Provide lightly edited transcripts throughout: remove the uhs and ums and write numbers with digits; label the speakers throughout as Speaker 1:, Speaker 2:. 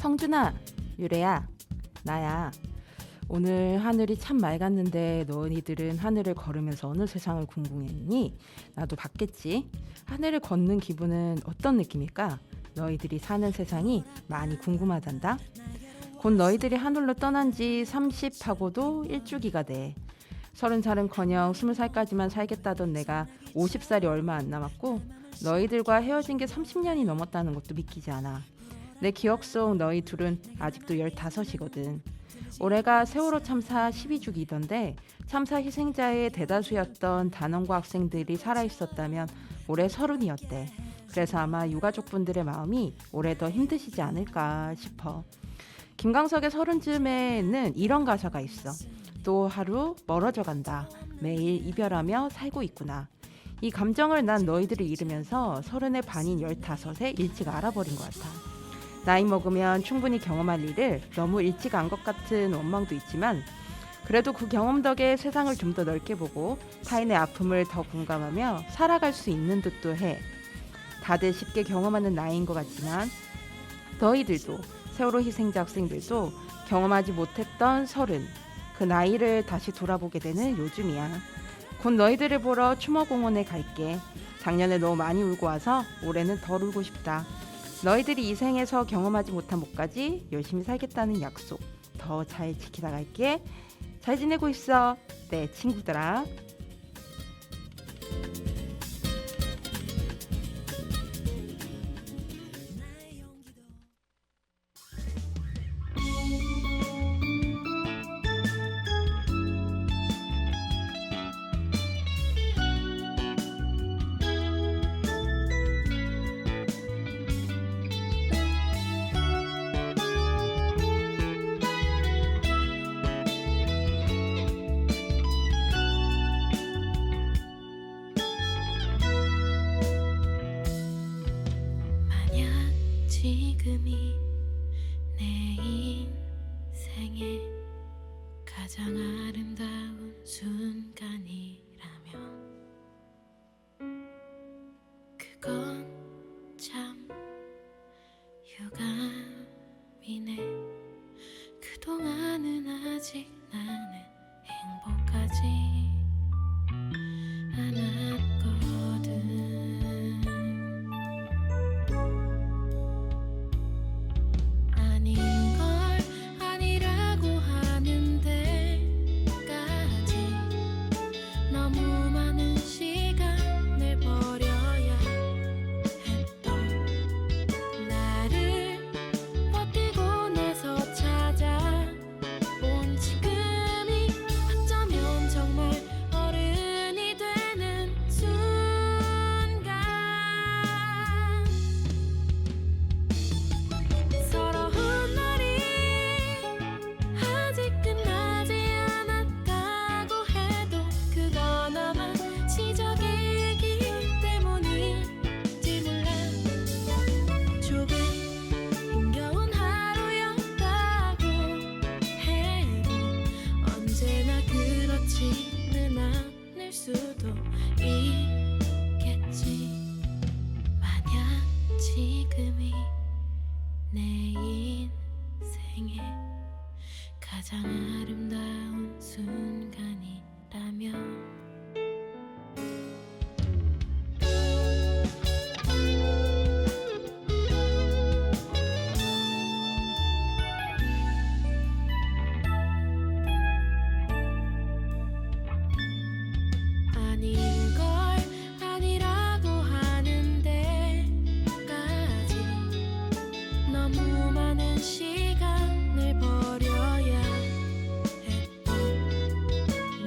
Speaker 1: 성준아, 유래야, 나야. 오늘 하늘이 참 맑았는데 너희들은 하늘을 걸으면서 어느 세상을 궁금해했니? 나도 봤겠지. 하늘을 걷는 기분은 어떤 느낌일까? 너희들이 사는 세상이 많이 궁금하단다. 곧 너희들이 하늘로 떠난 지 30하고도 일주기가 돼. 30살은커녕 20살까지만 살겠다던 내가 50살이 얼마 안 남았고 너희들과 헤어진 게 30년이 넘었다는 것도 믿기지 않아. 내 기억 속 너희 둘은 아직도 15이거든. 올해가 세월호 참사 12주기던데 참사 희생자의 대다수였던 단원고 학생들이 살아있었다면 올해 30이었대. 그래서 아마 유가족분들의 마음이 올해 더 힘드시지 않을까 싶어. 김광석의 30쯤에는 이런 가사가 있어. 또 하루 멀어져 간다. 매일 이별하며 살고 있구나. 이 감정을 난 너희들을 잃으면서 30의 반인 15에 일찍 알아버린 것 같아. 나이 먹으면 충분히 경험할 일을 너무 일찍 안 것 같은 원망도 있지만 그래도 그 경험 덕에 세상을 좀 더 넓게 보고 타인의 아픔을 더 공감하며 살아갈 수 있는 듯도 해. 다들 쉽게 경험하는 나이인 것 같지만 너희들도 세월호 희생자 학생들도 경험하지 못했던 30, 그 나이를 다시 돌아보게 되는 요즘이야. 곧 너희들을 보러 추모공원에 갈게. 작년에 너무 많이 울고 와서 올해는 덜 울고 싶다. 너희들이 이 생에서 경험하지 못한 못까지 열심히 살겠다는 약속 더 잘 지키다 갈게. 잘 지내고 있어, 내 친구들아.
Speaker 2: 지금이 내 인생의 가장 아름다운 순간이라면 그건 참 유감이네. 그동안은 아직 나는 행복하지 않았거든. 아닌 걸 아니라고 하는 데까지 너무 많은 시간을 버려야 했던 나를 버티고 나서 찾아온 지금이 어쩌면 정말 어른이 되는 순간. 서러운 날이 아직 끝나지 않았다고 해도 그건 아마 시작이기 때문일지 몰라. 조금 힘겨운 하루였다고 해도 언제나 그렇지는 않을 수도 있겠지. 만약 지금이 내 인생의 가장 아름다운 순간이라면 아닌 걸 아니라고 하는 데까지 너무 많은 시간을 버려야 했던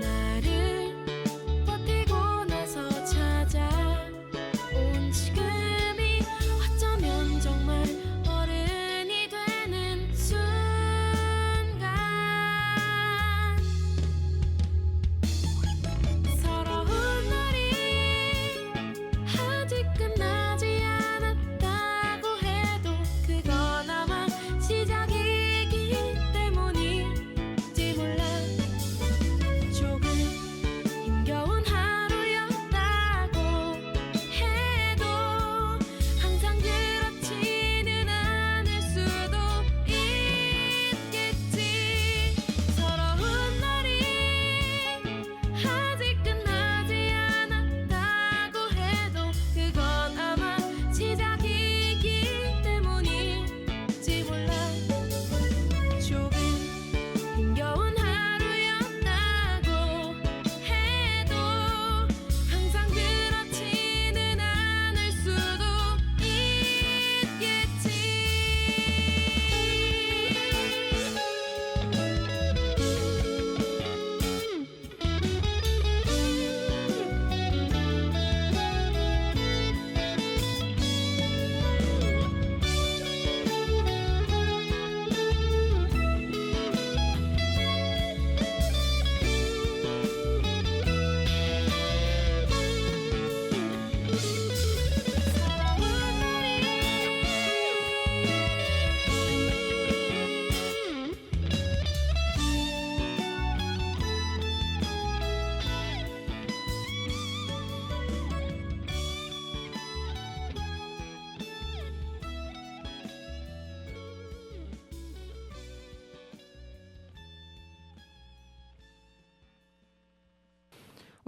Speaker 2: 나를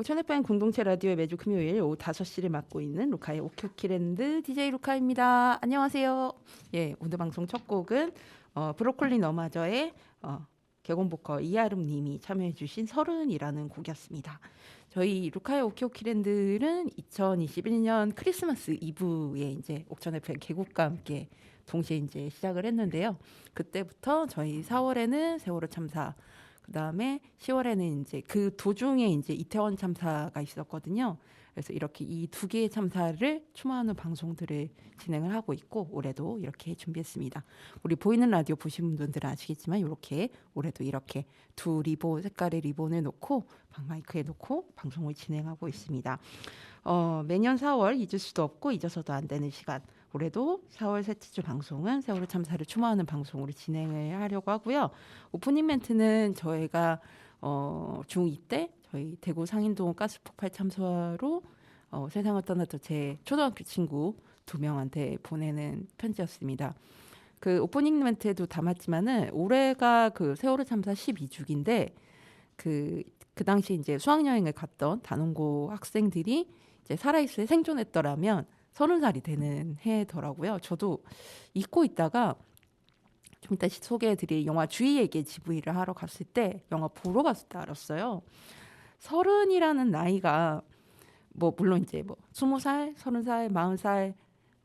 Speaker 1: 오천 FM 공동체 라디오의 매주 금요일 오후 5시를 맡고 있는 루카의 오키오키랜드 DJ 루카입니다. 안녕하세요. 예, 오늘 방송 첫 곡은 브로콜리 너마저의 개건 보컬 이아름 님이 참여해 주신 서른이라는 곡이었습니다. 저희 루카의 오키오키랜드는 2021년 크리스마스 이브에 이제 옥천 FM 개국과 함께 동시에 이제 시작을 했는데요. 그때부터 저희 4월에는 세월호 참사, 그다음에 10월에는 이제 그 도중에 이제 이태원 참사가 있었거든요. 그래서 이렇게 이 두 개의 참사를 추모하는 방송들을 진행을 하고 있고 올해도 이렇게 준비했습니다. 우리 보이는 라디오 보신 분들은 아시겠지만 이렇게 올해도 이렇게 두 리본 색깔의 리본을 놓고 방마이크에 놓고 방송을 진행하고 있습니다. 매년 4월 잊을 수도 없고 잊어서도 안 되는 시간. 올해도 4월 셋째 주 방송은 세월호 참사를 추모하는 방송으로 진행을 하려고 하고요. 오프닝 멘트는 저희가 중2 때 저희 대구 상인동 가스 폭발 참사로 세상을 떠났던 제 초등학교 친구 2명한테 보내는 편지였습니다. 그 오프닝 멘트에도 담았지만은 올해가 그 세월호 참사 12주기인데 그 당시 이제 수학여행을 갔던 단원고 학생들이 이제 살아있을 생존했더라면 30살이 되는 해더라고요. 저도 잊고 있다가 좀 이따 소개해드릴 영화 주희에게 GV를 하러 갔을 때 영화 보러 갔을 때 알았어요. 30이라는 나이가 뭐 물론 이제 뭐 20살, 30살, 40살,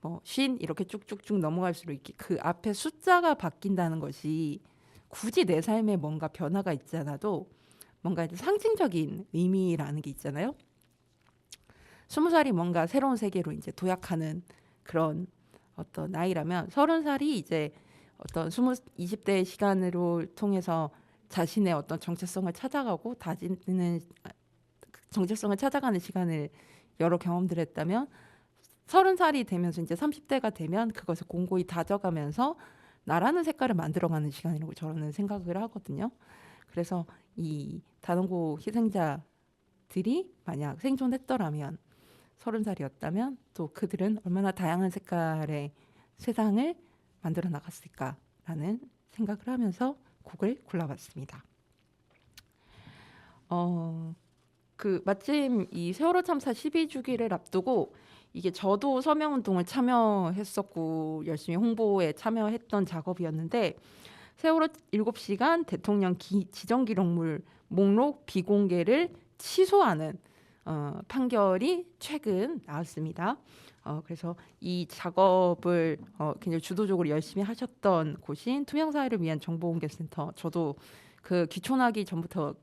Speaker 1: 뭐 50 이렇게 쭉쭉쭉 넘어갈수록 이렇게 그 앞에 숫자가 바뀐다는 것이 굳이 내 삶에 뭔가 변화가 있지 않아도 뭔가 이제 상징적인 의미라는 게 있잖아요. 20살이 뭔가 새로운 세계로 이제 도약하는 그런 어떤 나이라면 30살이 이제 어떤 20대의 시간으로 통해서 자신의 어떤 정체성을 찾아가고 다지는 정체성을 찾아가는 시간을 여러 경험들을 했다면 30살이 되면서 이제 30대가 되면 그것을 공고히 다져가면서 나라는 색깔을 만들어가는 시간이라고 저는 생각을 하거든요. 그래서 이 단원고 희생자들이 만약 생존했더라면 30살이었다면 또 그들은 얼마나 다양한 색깔의 세상을 만들어 나갔을까라는 생각을 하면서 곡을 골라봤습니다. 그 마침 이 세월호 참사 12주기를 앞두고 이게 저도 서명운동을 참여했었고 열심히 홍보에 참여했던 작업이었는데 세월호 7시간 대통령 지정기록물 목록 비공개를 취소하는 판결이 최근 나왔습니다. 그래서 이 작업을 굉장히 주도적으로 열심히 하셨던 곳인 투명사회를 위한 정보공개센터, 저도 그 귀촌하기 전부터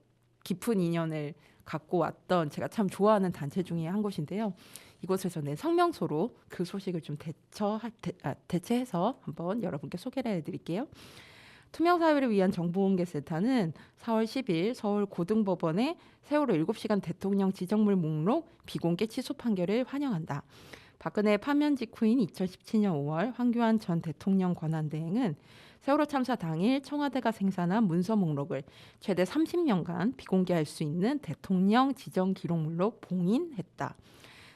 Speaker 1: 깊은 인연을 갖고 왔던 제가 참 좋아하는 단체 중에 한 곳인데요. 이곳에서 내 성명서로 그 소식을 좀 대체해서 한번 여러분께 소개를 해드릴게요. 투명사회를 위한 정보공개센터는 4월 10일 서울고등법원의 세월호 7시간 대통령 지정물 목록 비공개 취소 판결을 환영한다. 박근혜 파면 직후인 2017년 5월 황교안 전 대통령 권한대행은 세월호 참사 당일 청와대가 생산한 문서 목록을 최대 30년간 비공개할 수 있는 대통령 지정 기록물로 봉인했다.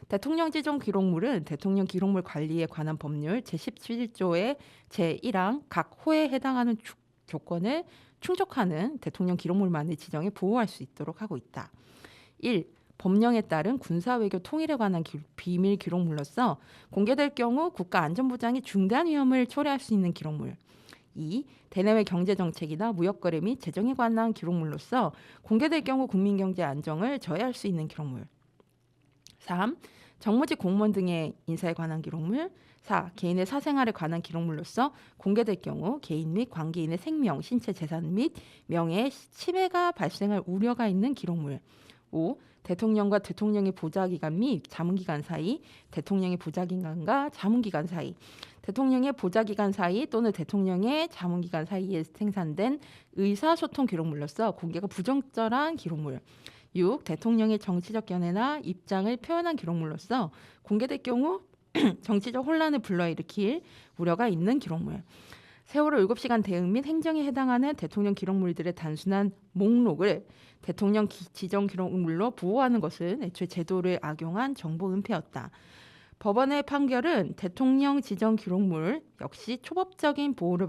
Speaker 1: 대통령 지정 기록물은 대통령 기록물 관리에 관한 법률 제17조의 제1항 각 호에 해당하는 조건을 충족하는 대통령 기록물만을 지정해 보호할 수 있도록 하고 있다. 1. 법령에 따른 군사외교 통일에 관한 비밀 기록물로서 공개될 경우 국가안전보장이 중대한 위험을 초래할 수 있는 기록물. 2. 대내외 경제정책이나 무역거래 및 재정에 관한 기록물로서 공개될 경우 국민경제 안정을 저해할 수 있는 기록물. 3. 정무직 공무원 등의 인사에 관한 기록물. 4. 개인의 사생활에 관한 기록물로서 공개될 경우 개인 및 관계인의 생명, 신체, 재산 및 명예에 침해가 발생할 우려가 있는 기록물. 5. 대통령과 대통령의 보좌기관 및 자문기관 사이, 대통령의 보좌기관과 자문기관 사이, 대통령의 보좌기관 사이 또는 대통령의 자문기관 사이에 생산된 의사소통 기록물로서 공개가 부적절한 기록물. 6. 대통령의 정치적 견해나 입장을 표현한 기록물로서 공개될 경우 정치적 혼란을 불러일으킬 우려가 있는 기록물. 세월호 7시간 대응 및 행정에 해당하는 대통령 기록물들의 단순한 목록을 대통령 지정 기록물로 보호하는 것은 애초에 제도를 악용한 정보 은폐였다. 법원의 판결은 대통령 지정 기록물 역시 초법적인 보호를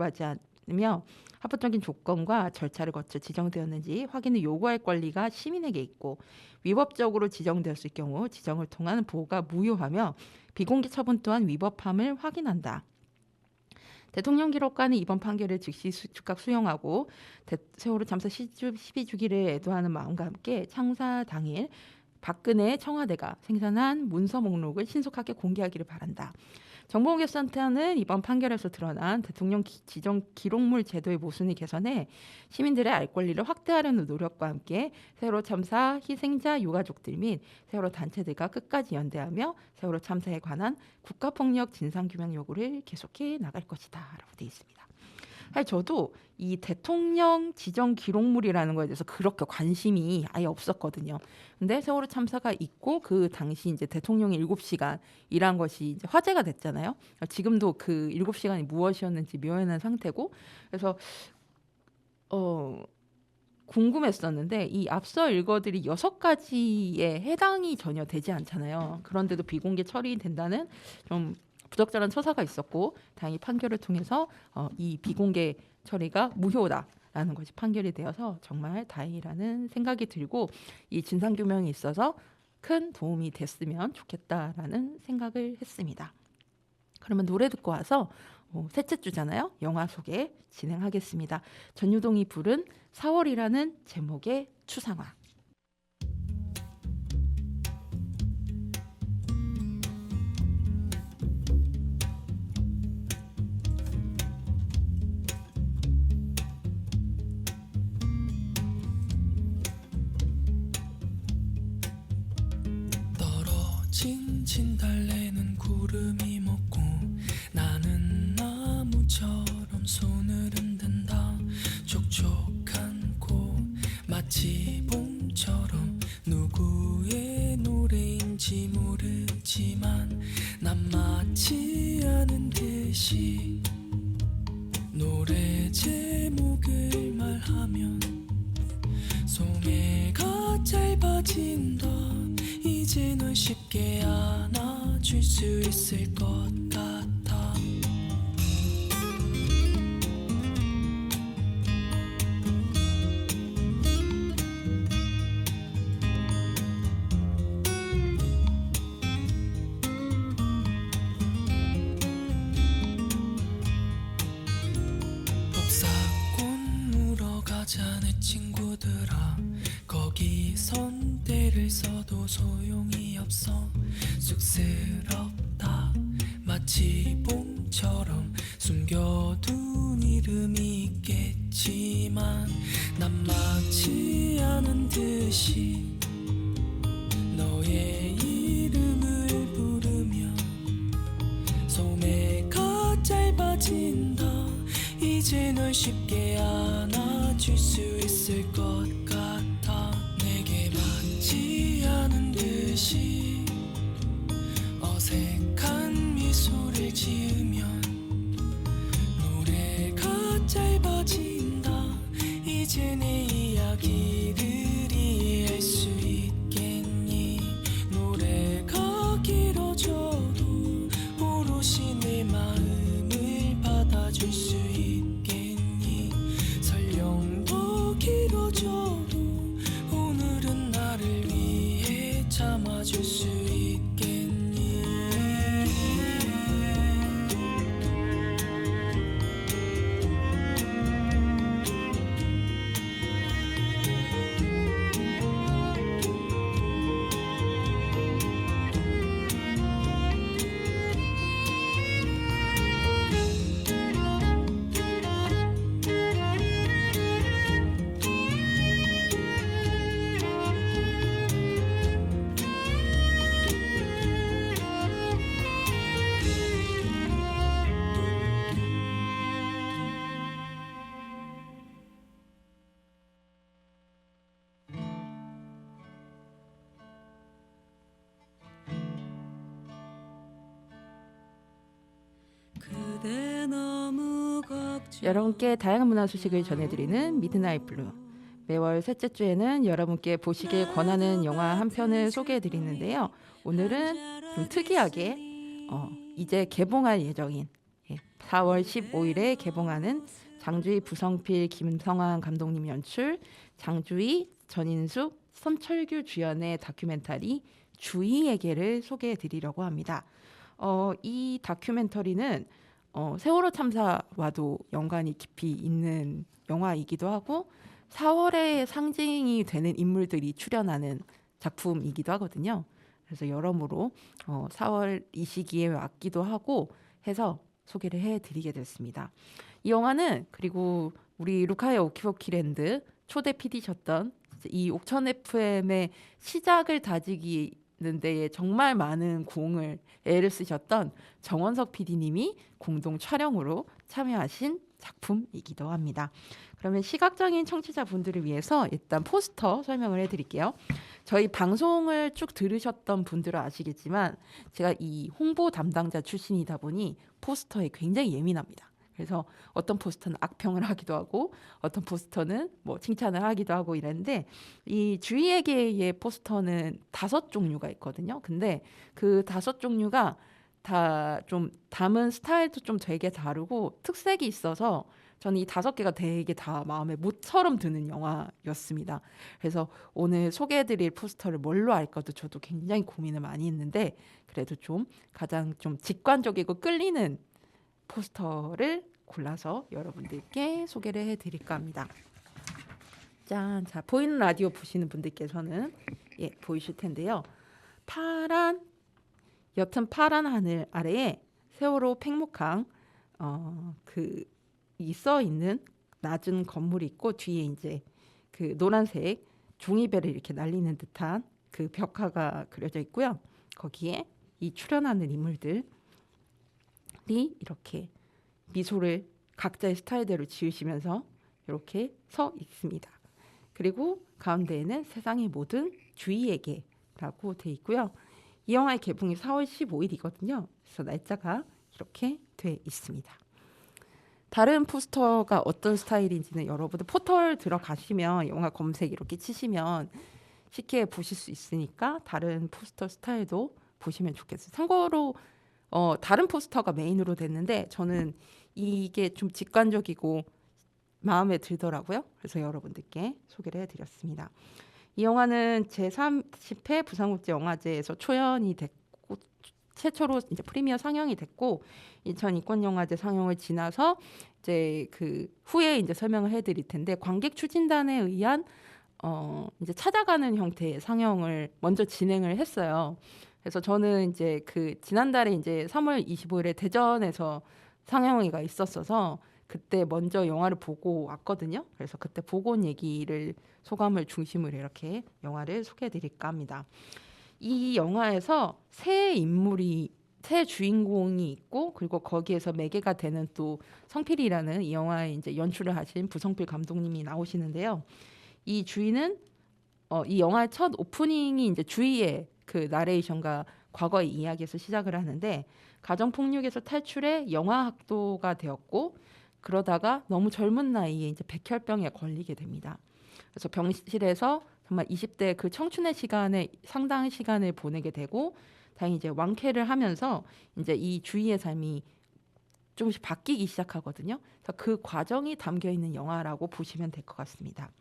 Speaker 1: 며 합법적인 조건과 절차를 거쳐 지정되었는지 확인을 요구할 권리가 시민에게 있고 위법적으로 지정되었을 경우 지정을 통한 보호가 무효하며 비공개 처분 또한 위법함을 확인한다. 대통령 기록관은 이번 판결을 즉시 즉각 수용하고 세월호 참사 12주기를 애도하는 마음과 함께 창사 당일 박근혜 청와대가 생산한 문서 목록을 신속하게 공개하기를 바란다. 정보공개센터는 이번 판결에서 드러난 대통령 지정 기록물 제도의 모순을 개선해 시민들의 알 권리를 확대하려는 노력과 함께 세월호 참사 희생자 유가족들 및 세월호 단체들과 끝까지 연대하며 세월호 참사에 관한 국가폭력 진상규명 요구를 계속해 나갈 것이다 라고 되어 있습니다. 사실 저도 이 대통령 지정 기록물이라는 거에 대해서 그렇게 관심이 아예 없었거든요. 근데 세월호 참사가 있고 그 당시 이제 대통령이 7시간 일한 것이 이제 화제가 됐잖아요. 지금도 그 7시간이 무엇이었는지 묘연한 상태고, 그래서 궁금했었는데 이 앞서 읽어드린 6가지에 해당이 전혀 되지 않잖아요. 그런데도 비공개 처리된다는 좀 부적절한 처사가 있었고, 다행히 판결을 통해서 이 비공개 처리가 무효다라는 것이 판결이 되어서 정말 다행이라는 생각이 들고, 이 진상규명에 있어서 큰 도움이 됐으면 좋겠다라는 생각을 했습니다. 그러면 노래 듣고 와서 셋째 주잖아요. 영화 소개 진행하겠습니다. 전유동이 부른 4월이라는 제목의 추상화.
Speaker 3: 진진 달래는 구름이 먹고 나는 나무처럼 손을 흔든다. 촉촉한 코 마치 봄처럼 누구의 노래인지 모르지만 난 맞지 않은 듯이 노래 제목을 말하면 소매가 짧아진다. 이제 널 쉽게 안아줄 수 있을 것 같아. 복사꽃 물어 가자 내 친구들아. 거기선 때를 써도 소용이 없어. 쑥스럽다. 마치 봄처럼 숨겨둔 이름이 있겠지만 난 맞지 않은 듯이 너의 이름을 부르며 소매가 짧아진다. 이제 널 쉽게 안아줄 수 있을 것 같아. 내게 맞지 않은 듯이 어색한 미소를 지으면 노래가 짧아진다. 이제 내 이야기를 이해할 수 있겠니? 노래가 길어져도 오롯이 내 마음을 받아줄 수 있겠니? 설령 더 길어져도 오늘은 나를 위해 참아줄 수 있겠니?
Speaker 1: 여러분께 다양한 문화 소식을 전해드리는 미드나잇 블루. 매월 셋째 주에는 여러분께 보시길 권하는 영화 한 편을 소개해드리는데요. 오늘은 좀 특이하게 이제 개봉할 예정인 4월 15일에 개봉하는 장주희, 부성필, 김성환 감독님 연출, 장주희, 전인숙, 손철규 주연의 다큐멘터리 주희에게를 소개해 드리려고 합니다. 이 다큐멘터리는 세월호 참사와도 연관이 깊이 있는 영화이기도 하고 4월의 상징이 되는 인물들이 출연하는 작품이기도 하거든요. 그래서 여러모로 4월 이 시기에 왔기도 하고 해서 소개를 해드리게 됐습니다. 이 영화는 그리고 우리 루카야 오키포키랜드 초대 PD셨던 이 옥천 FM의 시작을 다지기는 데에 정말 많은 애를 쓰셨던 정원석 PD님이 공동 촬영으로 참여하신 작품이기도 합니다. 그러면 시각장애인 청취자분들을 위해서 일단 포스터 설명을 해드릴게요. 저희 방송을 쭉 들으셨던 분들은 아시겠지만 제가 이 홍보 담당자 출신이다 보니 포스터에 굉장히 예민합니다. 그래서 어떤 포스터는 악평을 하기도 하고 어떤 포스터는 뭐 칭찬을 하기도 하고 이랬는데 이 주희에게의 포스터는 5종류가 있거든요. 근데 그 5종류가 다 좀 담은 스타일도 좀 되게 다르고 특색이 있어서 저는 이 5개가 되게 다 마음에 못처럼 드는 영화였습니다. 그래서 오늘 소개해드릴 포스터를 뭘로 할까도 저도 굉장히 고민을 많이 했는데 그래도 좀 가장 좀 직관적이고 끌리는 포스터를 골라서 여러분들께 소개를 해드릴까 합니다. 짠, 자 보이는 라디오 보시는 분들께서는 보이실 텐데요. 옅은 파란 하늘 아래에 세월호 팽목항 써 있는 낮은 건물이 있고 뒤에 이제 그 노란색 종이배를 이렇게 날리는 듯한 그 벽화가 그려져 있고요. 거기에 이 출연하는 인물들이 이렇게 미소를 각자의 스타일대로 지으시면서 이렇게 서 있습니다. 그리고 가운데에는 세상의 모든 주희에게라고 돼 있고요. 이 영화의 개봉이 4월 15일이거든요. 그래서 날짜가 이렇게 돼 있습니다. 다른 포스터가 어떤 스타일인지는 여러분들 포털 들어가시면 영화 검색 이렇게 치시면 쉽게 보실 수 있으니까 다른 포스터 스타일도 보시면 좋겠어요. 참고로 다른 포스터가 메인으로 됐는데 저는 이게 좀 직관적이고 마음에 들더라고요. 그래서 여러분들께 소개를 해드렸습니다. 이 영화는 제30회 부산국제영화제에서 초연이 됐고 최초로 이제 프리미어 상영이 됐고 인천 인권영화제 상영을 지나서 이제 그 후에 이제 설명을 해드릴 텐데 관객 추진단에 의한 이제 찾아가는 형태의 상영을 먼저 진행을 했어요. 그래서 저는 이제 그 지난달에 이제 3월 25일에 대전에서 상영회가 있었어서 그때 먼저 영화를 보고 왔거든요. 그래서 그때 보고 온 얘기를 소감을 중심으로 이렇게 영화를 소개해드릴까 합니다. 이 영화에서 새 주인공이 있고 그리고 거기에서 매개가 되는 또 성필이라는 이 영화에 이제 연출을 하신 부성필 감독님이 나오시는데요. 이 주인은 이 영화의 첫 오프닝이 이제 주희의 그 나레이션과 과거의 이야기에서 시작을 하는데 가정폭력에서 탈출해 영화학도가 되었고 그러다가 너무 젊은 나이에 이제 백혈병에 걸리게 됩니다. 그래서 병실에서 정말 20대 그 청춘의 시간에 상당한 시간을 보내게 되고 다행히 이제 왕쾌를 하면서 이제 이 주희의 삶이 조금씩 바뀌기 시작하거든요. 그래서 그 과정이 담겨 있는 영화라고 보시면 될 것 같습니다.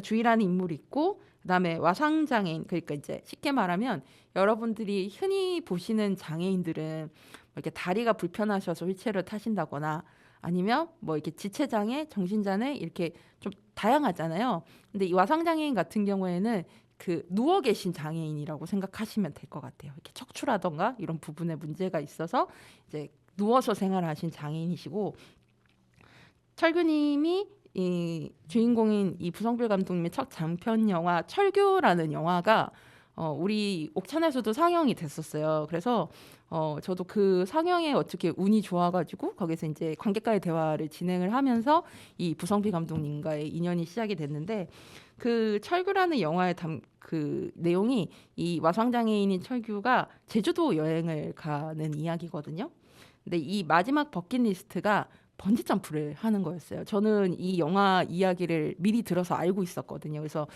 Speaker 1: 주희라는 인물이 있고 그다음에 와상장애인 그러니까 이제 쉽게 말하면 여러분들이 흔히 보시는 장애인들은 뭐 이렇게 다리가 불편하셔서 휠체어를 타신다거나 아니면 뭐 이렇게 지체장애, 정신장애 이렇게 좀 다양하잖아요. 근데 이 와상장애인 같은 경우에는 그 누워 계신 장애인이라고 생각하시면 될 것 같아요. 이렇게 척추라던가 이런 부분에 문제가 있어서 이제 누워서 생활하신 장애인이시고 철규님이 이 주인공인 이 부성필 감독님의 첫 장편 영화 철규라는 영화가 우리 옥천에서도 상영이 됐었어요. 그래서 저도 그 상영에 어떻게 운이 좋아가지고 거기서 이제 관객과의 대화를 진행을 하면서 이 부성필 감독님과의 인연이 시작이 됐는데 그 철규라는 영화의 그 내용이 이 와상장애인인 철규가 제주도 여행을 가는 이야기거든요. 근데 이 마지막 버킷리스트가 번지 점프를 하는 거였어요. 저는 이 영화 이야기를 미리 들어서 알고 있었거든요. 그래서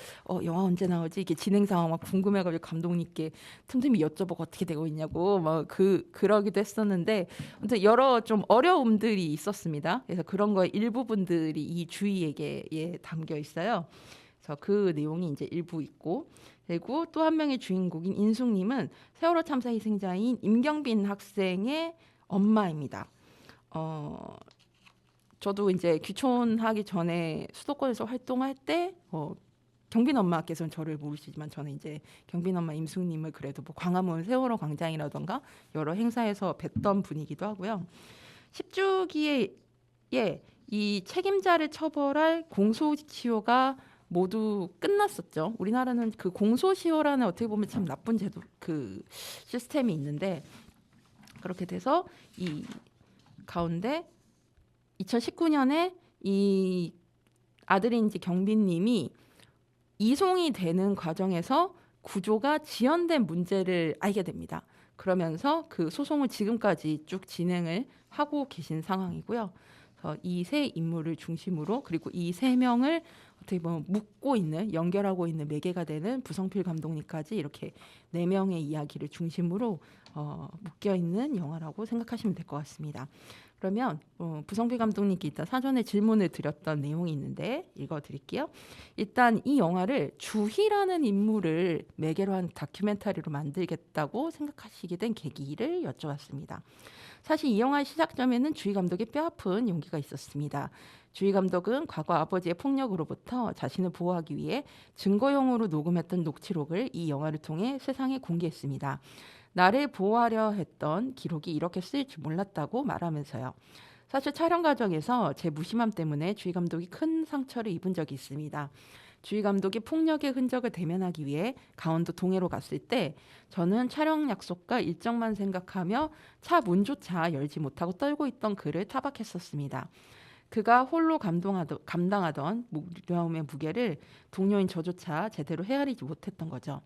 Speaker 1: 영화 언제 나오지? 이게 진행 상황 막 궁금해가지고 감독님께 틈틈이 여쭤보고 어떻게 되고 있냐고 막 그러기도 했었는데 아무튼 여러 좀 어려움들이 있었습니다. 그래서 그런 거의 일부분들이 이 주의에게 담겨 있어요. 그래서 그 내용이 이제 일부 있고 그리고 또 한 명의 주인공인 인숙님은 세월호 참사 희생자인 임경빈 학생의 엄마입니다. 저도 이제 귀촌하기 전에 수도권에서 활동할 때 경빈 엄마께서는 저를 모르시지만 저는 이제 경빈 엄마 임숙님을 그래도 뭐 광화문 세월호 광장이라던가 여러 행사에서 뵀던 분이기도 하고요. 10주기에 이 책임자를 처벌할 공소시효가 모두 끝났었죠. 우리나라는 그 공소시효라는 어떻게 보면 참 나쁜 제도 그 시스템이 있는데 그렇게 돼서 이 가운데 2019년에 이 아들인 이제 경빈님이 이송이 되는 과정에서 구조가 지연된 문제를 알게 됩니다. 그러면서 그 소송을 지금까지 쭉 진행을 하고 계신 상황이고요. 이 세 인물을 중심으로 그리고 이 세 명을 어떻게 보면 묶고 있는 연결하고 있는 매개가 되는 부성필 감독님까지 이렇게 네 명의 이야기를 중심으로 묶여 있는 영화라고 생각하시면 될 것 같습니다. 그러면 부성필 감독님께 일단 사전에 질문을 드렸던 내용이 있는데 읽어드릴게요. 일단 이 영화를 주희라는 인물을 매개로 한 다큐멘터리로 만들겠다고 생각하시게 된 계기를 여쭤봤습니다. 사실 이 영화의 시작점에는 주희 감독의 뼈아픈 용기가 있었습니다. 주희 감독은 과거 아버지의 폭력으로부터 자신을 보호하기 위해 증거용으로 녹음했던 녹취록을 이 영화를 통해 세상에 공개했습니다. 나를 보호하려 했던 기록이 이렇게 쓰일 줄 몰랐다고 말하면서요. 사실 촬영 과정에서 제 무심함 때문에 주희 감독이 큰 상처를 입은 적이 있습니다. 주희 감독이 폭력의 흔적을 대면하기 위해 강원도 동해로 갔을 때 저는 촬영 약속과 일정만 생각하며 차 문조차 열지 못하고 떨고 있던 그를 타박했었습니다. 그가 홀로 감당하던 무려움의 무게를 동료인 저조차 제대로 헤아리지 못했던 거죠.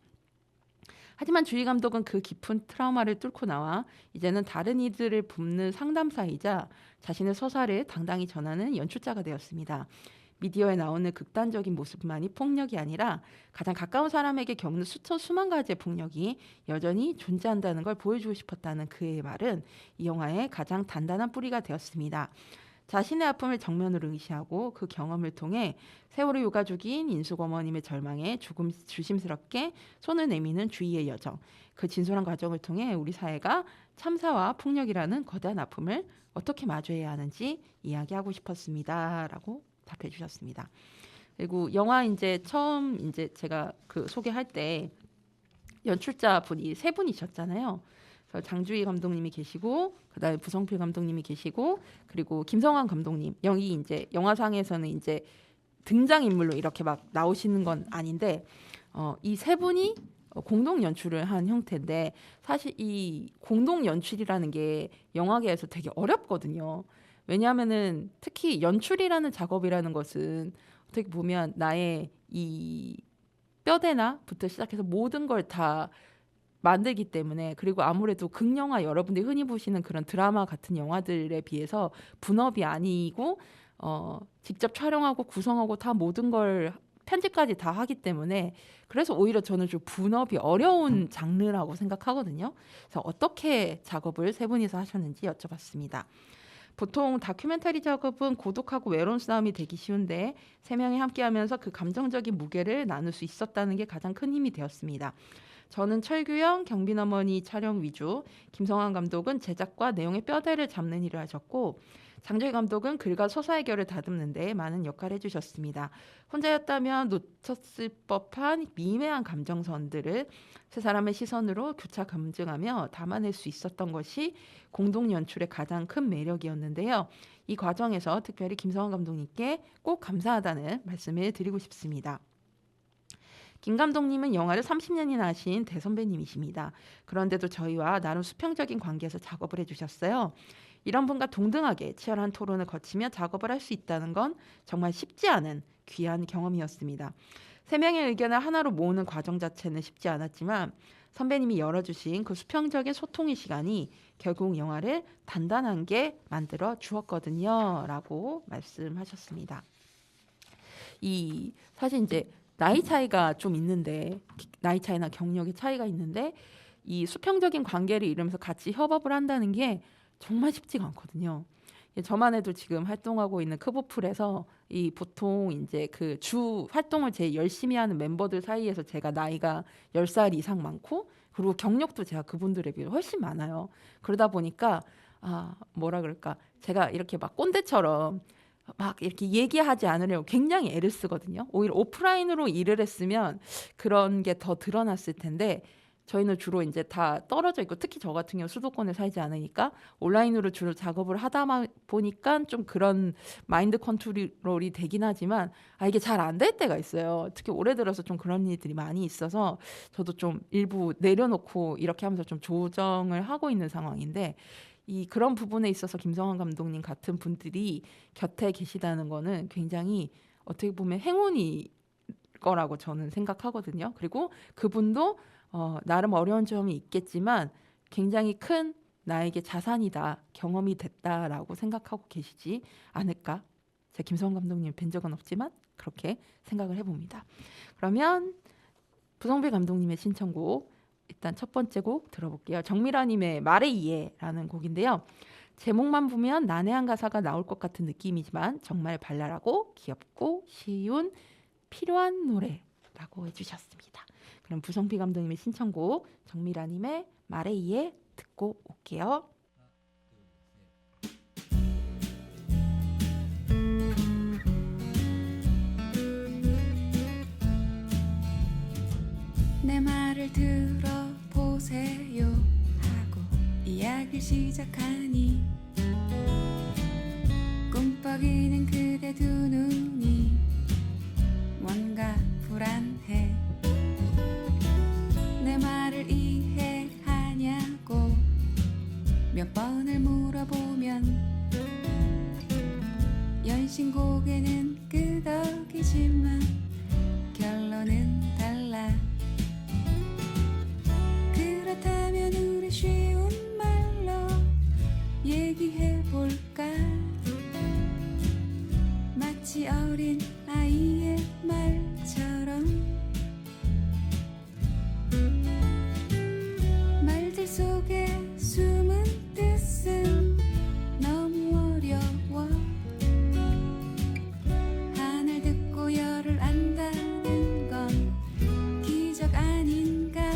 Speaker 1: 하지만 주희 감독은 그 깊은 트라우마를 뚫고 나와 이제는 다른 이들을 돕는 상담사이자 자신의 서사를 당당히 전하는 연출자가 되었습니다. 미디어에 나오는 극단적인 모습만이 폭력이 아니라 가장 가까운 사람에게 겪는 수만 가지의 폭력이 여전히 존재한다는 걸 보여주고 싶었다는 그의 말은 이 영화의 가장 단단한 뿌리가 되었습니다. 자신의 아픔을 정면으로 의시하고 그 경험을 통해 세월호 유가족인 인숙 어머님의 절망에 조심스럽게 손을 내미는 주희의 여정, 그 진솔한 과정을 통해 우리 사회가 참사와 폭력이라는 거대한 아픔을 어떻게 마주해야 하는지 이야기하고 싶었습니다라고 답해 주셨습니다. 그리고 영화 이제 처음 이제 제가 그 소개할 때 연출자 분이 세 분이셨잖아요. 장주희 감독님이 계시고 그다음에 부성필 감독님이 계시고 그리고 김성환 감독님. 여기 이제 영화상에서는 이제 등장 인물로 이렇게 막 나오시는 건 아닌데 이 세 분이 공동 연출을 한 형태인데 사실 이 공동 연출이라는 게 영화계에서 되게 어렵거든요. 왜냐하면은 특히 연출이라는 작업이라는 것은 어떻게 보면 나의 이 뼈대나부터 시작해서 모든 걸 다 만들기 때문에 그리고 아무래도 극영화 여러분들이 흔히 보시는 그런 드라마 같은 영화들에 비해서 분업이 아니고 직접 촬영하고 구성하고 다 모든 걸 편집까지 다 하기 때문에 그래서 오히려 저는 좀 분업이 어려운 장르라고 생각하거든요. 그래서 어떻게 작업을 세 분이서 하셨는지 여쭤봤습니다. 보통 다큐멘터리 작업은 고독하고 외로운 싸움이 되기 쉬운데 세 명이 함께하면서 그 감정적인 무게를 나눌 수 있었다는 게 가장 큰 힘이 되었습니다. 저는 철규영, 경빈 어머니 촬영 위주, 김성환 감독은 제작과 내용의 뼈대를 잡는 일을 하셨고 장주희 감독은 글과 서사의 결을 다듬는 데 많은 역할을 해주셨습니다. 혼자였다면 놓쳤을 법한 미묘한 감정선들을 세 사람의 시선으로 교차 검증하며 담아낼 수 있었던 것이 공동 연출의 가장 큰 매력이었는데요. 이 과정에서 특별히 김성환 감독님께 꼭 감사하다는 말씀을 드리고 싶습니다. 김 감독님은 영화를 30년이나 하신 대선배님이십니다. 그런데도 저희와 나름 수평적인 관계에서 작업을 해주셨어요. 이런 분과 동등하게 치열한 토론을 거치며 작업을 할 수 있다는 건 정말 쉽지 않은 귀한 경험이었습니다. 세 명의 의견을 하나로 모으는 과정 자체는 쉽지 않았지만 선배님이 열어주신 그 수평적인 소통의 시간이 결국 영화를 단단하게 만들어 주었거든요. 라고 말씀하셨습니다. 이 사실 이제 나이 차이가 좀 있는데, 나이 차이나 경력의 차이가 있는데 이 수평적인 관계를 이루면서 같이 협업을 한다는 게 정말 쉽지가 않거든요. 저만 해도 지금 활동하고 있는 크보풀에서 이 보통 이제 그 주 활동을 제일 열심히 하는 멤버들 사이에서 제가 나이가 10살 이상 많고, 그리고 경력도 제가 그분들에 비해 훨씬 많아요. 그러다 보니까 뭐라 그럴까, 제가 이렇게 막 꼰대처럼 막 이렇게 얘기하지 않으려고 굉장히 애를 쓰거든요. 오히려 오프라인으로 일을 했으면 그런 게 더 드러났을 텐데, 저희는 주로 이제 다 떨어져 있고, 특히 저 같은 경우 수도권에 살지 않으니까 온라인으로 주로 작업을 하다 보니까 좀 그런 마인드 컨트롤이 되긴 하지만 이게 잘 안 될 때가 있어요. 특히 올해 들어서 좀 그런 일들이 많이 있어서 저도 좀 일부 내려놓고 이렇게 하면서 좀 조정을 하고 있는 상황인데, 그런 부분에 있어서 김성환 감독님 같은 분들이 곁에 계시다는 거는 굉장히 어떻게 보면 행운이 거라고 저는 생각하거든요. 그리고 그분도 나름 어려운 점이 있겠지만 굉장히 큰 나에게 자산이다, 경험이 됐다라고 생각하고 계시지 않을까. 제가 김성환 감독님 뵌 적은 없지만 그렇게 생각을 해봅니다. 그러면 부성배 감독님의 신청곡 일단 첫 번째 곡 들어볼게요. 정미라님의 말의 이해라는 곡인데요. 제목만 보면 난해한 가사가 나올 것 같은 느낌이지만 정말 발랄하고 귀엽고 쉬운 필요한 노래라고 해주셨습니다. 그럼 부성비 감독님의 신청곡 정미라님의 말의 이해 듣고 올게요.
Speaker 4: 내 말을 들어보세요 하고 이야기를 시작하니 꿈뻑이는 그대 두 눈이 뭔가 불안해. 내 말을 이해하냐고 몇 번을 물어보면 연신 고개는 끄덕이지만 결론은 달라. 그렇다면 우리 쉬운 말로 얘기해볼까? 마치 어린 아이의 말처럼 말들 속에 숨은 뜻은 너무 어려워. 하늘 듣고 열을 안다는 건 기적 아닌가.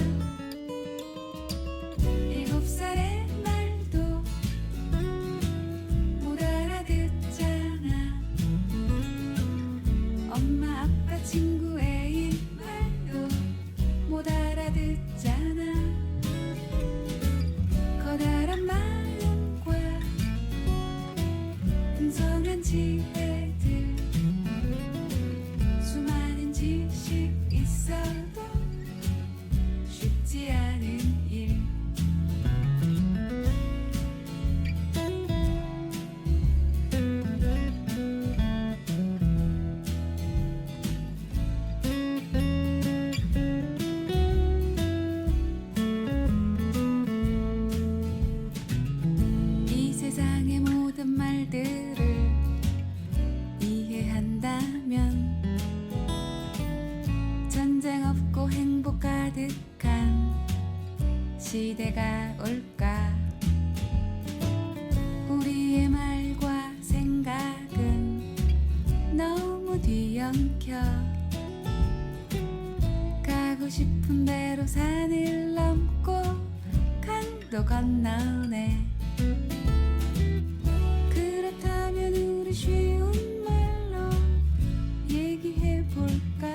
Speaker 4: 7살의 말도 못 알아듣잖아. 엄마 아빠 친구 애인 말도 못 알아듣잖아. 커다란 마음과 풍성한 지혜들, 수많은 지식 있어도 쉽지 않은 일. 이 세상의 모든 말들을 이해한다면 전쟁 없고 행복 가득한 시대가 올까. 우리의 말과 생각은 너무 뒤엉켜. 가고 싶은 대로 산을 넘고 강도 건너네. 그렇다면 우리 쉬운 말로 얘기해볼까?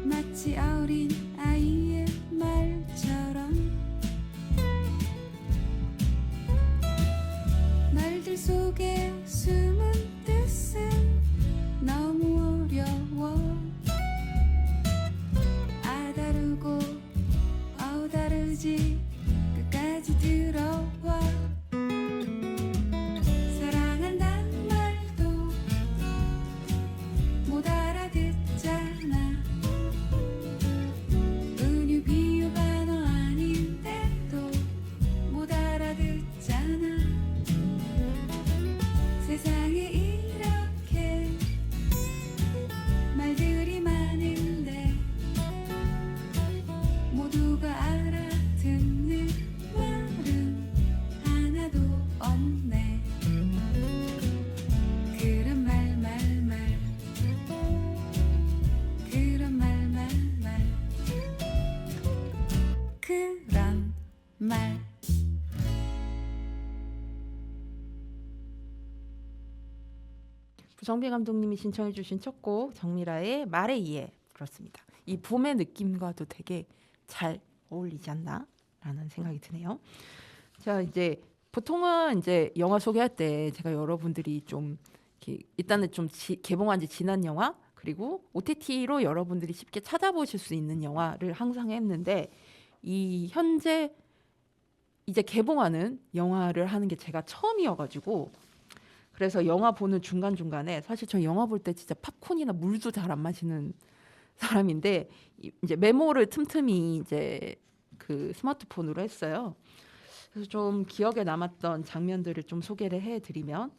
Speaker 4: 마치 어린 아이의 말처럼 말들 속에 숨은 뜻은 너무 어려워. 다르고 다르지 끝까지 들어와. 사랑하는
Speaker 1: 부성비 감독님이 신청해주신 첫 곡 정미라의 말에 이해 그렇습니다. 이 봄의 느낌과도 되게 잘 어울리지 않나라는 생각이 드네요. 자 이제 보통은 이제 영화 소개할 때 제가 여러분들이 좀 이렇게 일단은 좀 개봉한 지 지난 영화 그리고 OTT로 여러분들이 쉽게 찾아보실 수 있는 영화를 항상 했는데 이 현재 이제 개봉하는 영화를 하는 게 제가 처음이어가지고 그래서 영화 보는 중간중간에 사실 저 영화 볼 때 진짜 팝콘이나 물도 잘 안 마시는 사람인데 이제 메모를 틈틈이 이제 그 스마트폰으로 했어요. 그래서 좀 기억에 남았던 장면들을 좀 소개를 해드리면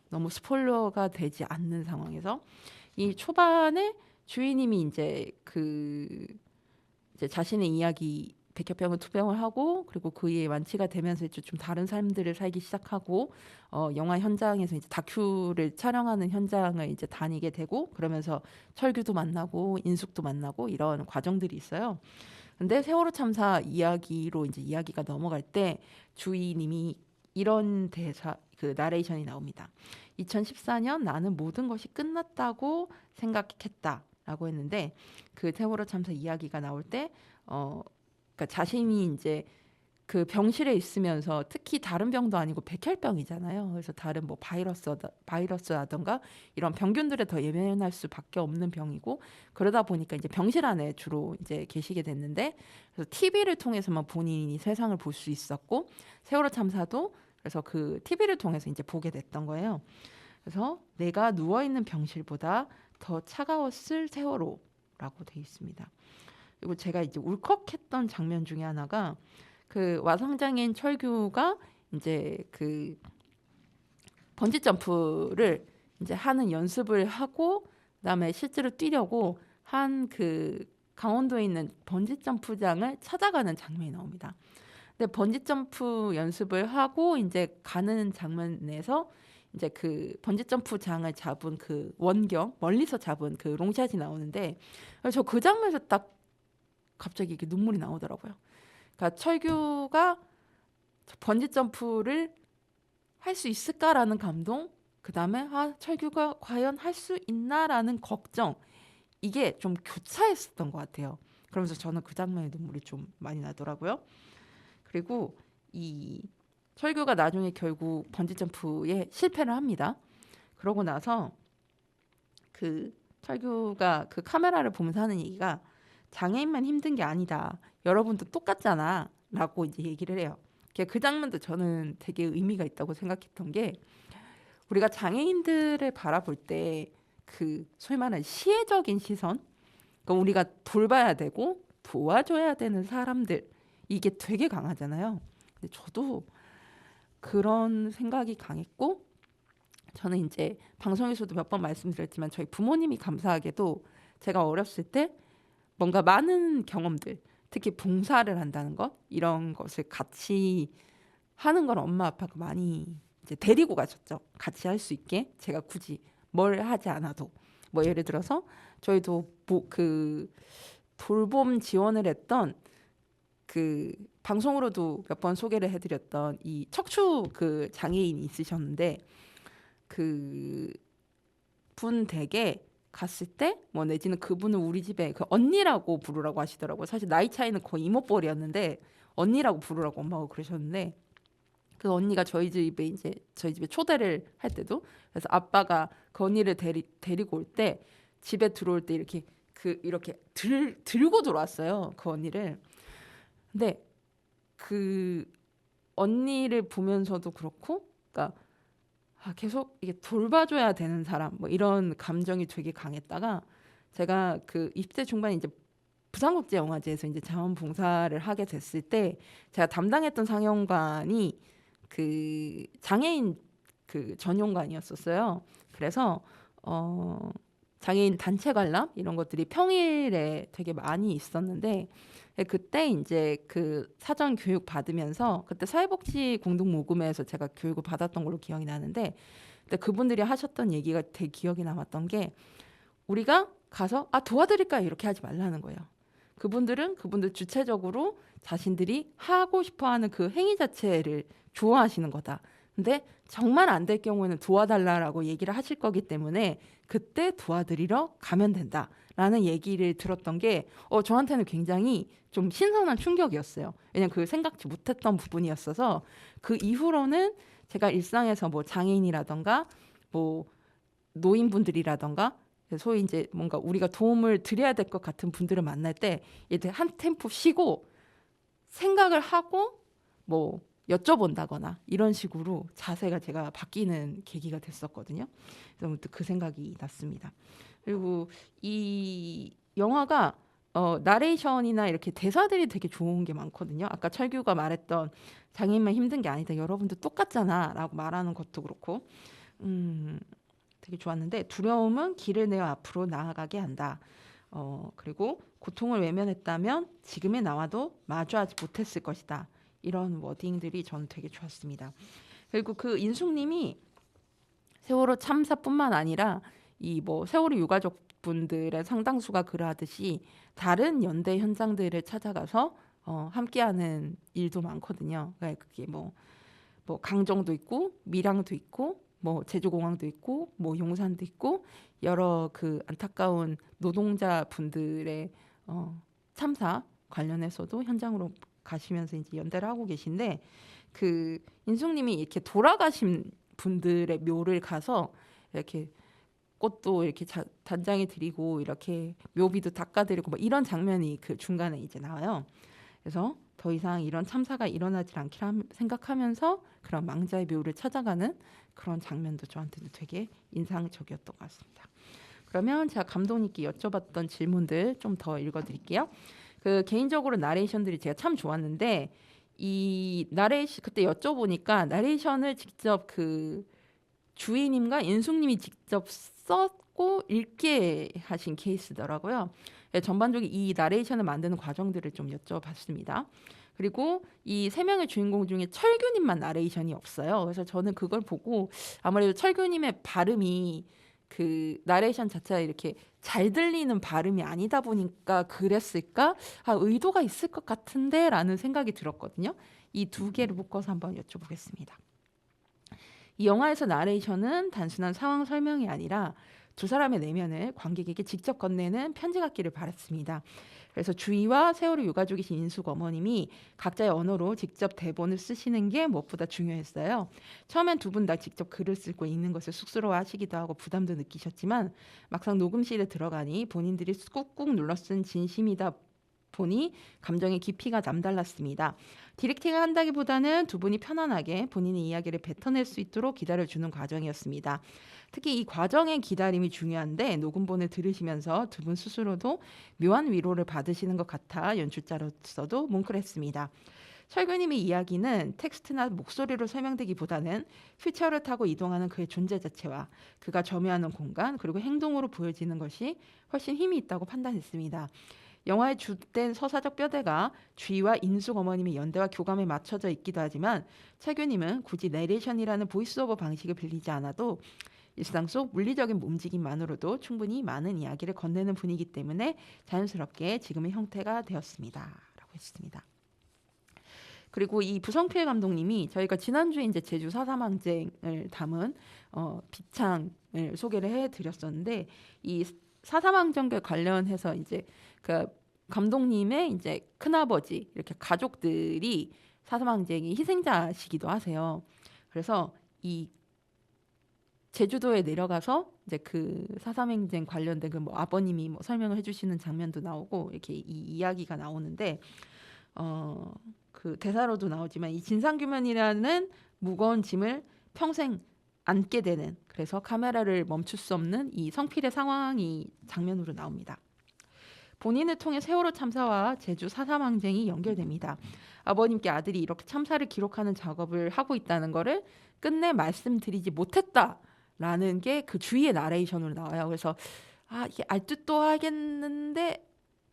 Speaker 1: 너무 스포일러가 되지 않는 상황에서 이 초반에 주인님이 이제 이제 자신의 이야기 백혈병을 투병을 하고 그리고 그의 완치가 되면서 이제 좀 다른 삶들을 살기 시작하고 영화 현장에서 이제 다큐를 촬영하는 현장을 이제 다니게 되고 그러면서 철규도 만나고 인숙도 만나고 이런 과정들이 있어요. 근데 세월호 참사 이야기로 이제 이야기가 넘어갈 때 주인님이 이런 대사 그 나레이션이 나옵니다. 2014년 나는 모든 것이 끝났다고 생각했다라고 했는데 그 세월호 참사 이야기가 나올 때 그러니까 자신이 이제 그 병실에 있으면서 특히 다른 병도 아니고 백혈병이잖아요. 그래서 다른 뭐 바이러스라던가 이런 병균들에 더 예민할 수밖에 없는 병이고 그러다 보니까 이제 병실 안에 주로 이제 계시게 됐는데 그래서 TV를 통해서만 본인이 세상을 볼 수 있었고 세월호 참사도 그래서 그 TV를 통해서 이제 보게 됐던 거예요. 그래서 내가 누워 있는 병실보다 더 차가웠을 세월호라고 돼 있습니다. 그리고 제가 이제 울컥했던 장면 중에 하나가 그 와상장애인 철규가 이제 그 번지 점프를 이제 하는 연습을 하고 그다음에 실제로 뛰려고 한 그 강원도에 있는 번지 점프장을 찾아가는 장면이 나옵니다. 근데 번지 점프 연습을 하고 이제 가는 장면에서 이제 그 번지 점프장을 잡은 그 원경 멀리서 잡은 그 롱샷이 나오는데 저 그 장면에서 딱 갑자기 이렇게 눈물이 나오더라고요. 그러니까 철규가 번지 점프를 할 수 있을까라는 감동, 그 다음에 철규가 과연 할 수 있나라는 걱정, 이게 좀 교차했었던 것 같아요. 그러면서 저는 그 장면에 눈물이 좀 많이 나더라고요. 그리고 이 철규가 나중에 결국 번지 점프에 실패를 합니다. 그러고 나서 그 철규가 그 카메라를 보면서 하는 얘기가 장애인만 힘든 게 아니다. 여러분도 똑같잖아. 라고 이제 얘기를 해요. 그 장면도 저는 되게 의미가 있다고 생각했던 게 우리가 장애인들을 바라볼 때 그 소위 말하는 시혜적인 시선, 그러니까 우리가 돌봐야 되고 도와줘야 되는 사람들 이게 되게 강하잖아요. 근데 저도 그런 생각이 강했고 저는 이제 방송에서도 몇 번 말씀드렸지만 저희 부모님이 감사하게도 제가 어렸을 때 뭔가 많은 경험들, 특히 봉사를 한다는 것 이런 것을 같이 하는 걸 엄마 아빠가 많이 이제 데리고 가셨죠. 같이 할 수 있게 제가 굳이 뭘 하지 않아도 뭐 예를 들어서 저희도 그 돌봄 지원을 했던 그 방송으로도 몇 번 소개를 해드렸던 이 척추 그 장애인이 있으셨는데 그 분 댁에 갔을 때 뭐 내지는 그분을 우리 집에 그 언니라고 부르라고 하시더라고요. 사실 나이 차이는 거의 이모뻘이었는데 언니라고 부르라고 엄마가 그러셨는데 그 언니가 저희 집에 초대를 할 때도 그래서 아빠가 그 언니를 데리고 올 때 집에 들어올 때 이렇게 들고 들어왔어요. 그 언니를. 근데 그 언니를 보면서도 그렇고 그러니까 계속 이게 돌봐줘야 되는 사람 뭐 이런 감정이 되게 강했다가 제가 그 20대 중반에 이제 부산국제영화제에서 이제 자원봉사를 하게 됐을 때 제가 담당했던 상영관이 그 장애인 그 전용관이었었어요. 그래서 장애인 단체 관람 이런 것들이 평일에 되게 많이 있었는데 그때 이제 그 사전 교육 받으면서 그때 사회복지 공동 모금회에서 제가 교육을 받았던 걸로 기억이 나는데 근데 그분들이 하셨던 얘기가 되게 기억이 남았던 게 우리가 가서 도와드릴까요 이렇게 하지 말라는 거예요. 그분들 주체적으로 자신들이 하고 싶어하는 그 행위 자체를 좋아하시는 거다. 근데 정말 안 될 경우에는 도와달라라고 얘기를 하실 거기 때문에 그때 도와드리러 가면 된다라는 얘기를 들었던 게 저한테는 굉장히 좀 신선한 충격이었어요. 왜냐면 그 생각지 못했던 부분이었어서 그 이후로는 제가 일상에서 뭐 장애인이라던가 뭐 노인분들이라던가 소위 이제 뭔가 우리가 도움을 드려야 될 것 같은 분들을 만날 때 이제 한 템포 쉬고 생각을 하고 뭐 여쭤본다거나 이런 식으로 자세가 제가 바뀌는 계기가 됐었거든요. 그래서 그 생각이 났습니다. 그리고 이 영화가 나레이션이나 이렇게 대사들이 되게 좋은 게 많거든요. 아까 철규가 말했던 장애인만 힘든 게 아니다. 여러분도 똑같잖아 라고 말하는 것도 그렇고 되게 좋았는데 두려움은 길을 내어 앞으로 나아가게 한다. 그리고 고통을 외면했다면 지금의 나와도 마주하지 못했을 것이다. 이런 워딩들이 저는 되게 좋았습니다. 그리고 그 인숙님이 세월호 참사뿐만 아니라 이 뭐 세월호 유가족 분들의 상당수가 그러하듯이 다른 연대 현장들을 찾아가서 함께하는 일도 많거든요. 그러니까 그게 뭐 강정도 있고 밀양도 있고 뭐 제주공항도 있고 뭐 용산도 있고 여러 그 안타까운 노동자 분들의 참사 관련해서도 현장으로 가시면서 이제 연대를 하고 계신데 그 인숙님이 이렇게 돌아가신 분들의 묘를 가서 이렇게 꽃도 이렇게 단장에 드리고 이렇게 묘비도 닦아드리고 뭐 이런 장면이 그 중간에 이제 나와요. 그래서 더 이상 이런 참사가 일어나지 않기를 생각하면서 그런 망자의 묘를 찾아가는 그런 장면도 저한테도 되게 인상적이었던 것 같습니다. 그러면 제가 감독님께 여쭤봤던 질문들 좀 더 읽어드릴게요. 그 개인적으로 나레이션들이 제가 참 좋았는데 이 나레이션 그때 여쭤보니까 나레이션을 직접 그 주인님과 인숙님이 직접 썼고 읽게 하신 케이스더라고요. 전반적으로 이 나레이션을 만드는 과정들을 좀 여쭤봤습니다. 그리고 이 세 명의 주인공 중에 철규님만 나레이션이 없어요. 그래서 저는 그걸 보고 아무래도 철규님의 발음이 그 나레이션 자체가 이렇게 잘 들리는 발음이 아니다 보니까 그랬을까? 의도가 있을 것 같은데 라는 생각이 들었거든요. 이 두 개를 묶어서 한번 여쭤보겠습니다. 이 영화에서 나레이션은 단순한 상황 설명이 아니라 두 사람의 내면을 관객에게 직접 건네는 편지 같기를 바랐습니다. 그래서 주희와 세월호 유가족이신 인숙 어머님이 각자의 언어로 직접 대본을 쓰시는 게 무엇보다 중요했어요. 처음엔 두 분 다 직접 글을 쓰고 읽는 것을 쑥스러워하시기도 하고 부담도 느끼셨지만 막상 녹음실에 들어가니 본인들이 꾹꾹 눌러 쓴 진심이다 보니 감정의 깊이가 남달랐습니다. 디렉팅을 한다기보다는 두 분이 편안하게 본인의 이야기를 뱉어낼 수 있도록 기다려주는 과정이었습니다. 특히 이 과정의 기다림이 중요한데 녹음본을 들으시면서 두 분 스스로도 묘한 위로를 받으시는 것 같아 연출자로서도 뭉클했습니다. 철규님의 이야기는 텍스트나 목소리로 설명되기보다는 휠체어를 타고 이동하는 그의 존재 자체와 그가 점유하는 공간 그리고 행동으로 보여지는 것이 훨씬 힘이 있다고 판단했습니다. 영화의 주된 서사적 뼈대가 주희와 인숙 어머님의 연대와 교감에 맞춰져 있기도 하지만 철규님은 굳이 내레이션이라는 보이스오버 방식을 빌리지 않아도 일상 속 물리적인 움직임만으로도 충분히 많은 이야기를 건네는 분이기 때문에 자연스럽게 지금의 형태가 되었습니다. 라고 했습니다. 그리고 이 부성필 감독님이 저희가 지난주에 이제 제주 4.3항쟁을 담은 비창을 소개를 해드렸었는데 이 4.3항쟁과 관련해서 이제 그 감독님의 이제 큰아버지 이렇게 가족들이 4.3항쟁이 희생자시기도 하세요. 그래서 이 제주도에 내려가서 이제 그 4.3항쟁 관련된 그 뭐 아버님이 뭐 설명을 해주시는 장면도 나오고 이렇게 이 이야기가 나오는데 그 대사로도 나오지만 이 진상규명이라는 무거운 짐을 평생 안게 되는 그래서 카메라를 멈출 수 없는 이 성필의 상황이 장면으로 나옵니다. 본인을 통해 세월호 참사와 제주 4.3항쟁이 연결됩니다. 아버님께 아들이 이렇게 참사를 기록하는 작업을 하고 있다는 거를 끝내 말씀드리지 못했다라는 게 그 주위의 나레이션으로 나와요. 그래서 이게 알듯도 하겠는데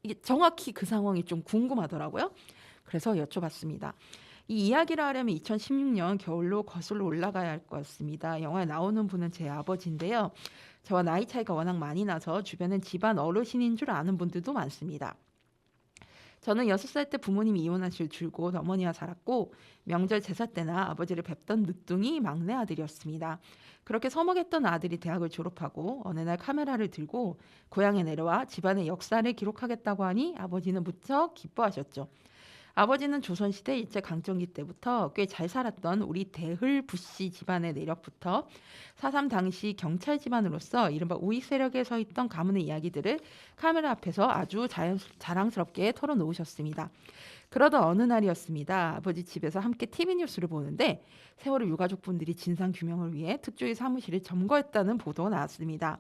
Speaker 1: 이게 정확히 그 상황이 좀 궁금하더라고요. 그래서 여쭤봤습니다. 이 이야기를 하려면 2016년 겨울로 거슬러 올라가야 할 것 같습니다. 영화에 나오는 분은 제 아버지인데요. 저와 나이 차이가 워낙 많이 나서 주변엔 집안 어르신인 줄 아는 분들도 많습니다. 저는 6살 때 부모님이 이혼하실 줄곧 어머니와 살았고 명절 제사 때나 아버지를 뵙던 늦둥이 막내 아들이었습니다. 그렇게 서먹했던 아들이 대학을 졸업하고 어느 날 카메라를 들고 고향에 내려와 집안의 역사를 기록하겠다고 하니 아버지는 무척 기뻐하셨죠. 아버지는 조선시대 일제강점기 때부터 꽤 잘 살았던 우리 대흘 부씨 집안의 내력부터 4.3 당시 경찰 집안으로서 이른바 우익 세력에 서 있던 가문의 이야기들을 카메라 앞에서 아주 자랑스럽게 털어놓으셨습니다. 그러던 어느 날이었습니다. 아버지 집에서 함께 TV 뉴스를 보는데 세월호 유가족분들이 진상규명을 위해 특조위 사무실을 점거했다는 보도가 나왔습니다.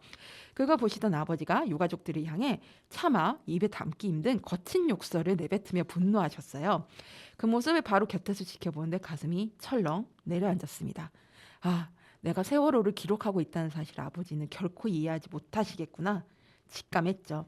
Speaker 1: 그거 보시던 아버지가 유가족들을 향해 차마 입에 담기 힘든 거친 욕설을 내뱉으며 분노하셨어요. 그 모습을 바로 곁에서 지켜보는데 가슴이 철렁 내려앉았습니다. 아, 내가 세월호를 기록하고 있다는 사실을 아버지는 결코 이해하지 못하시겠구나. 직감했죠.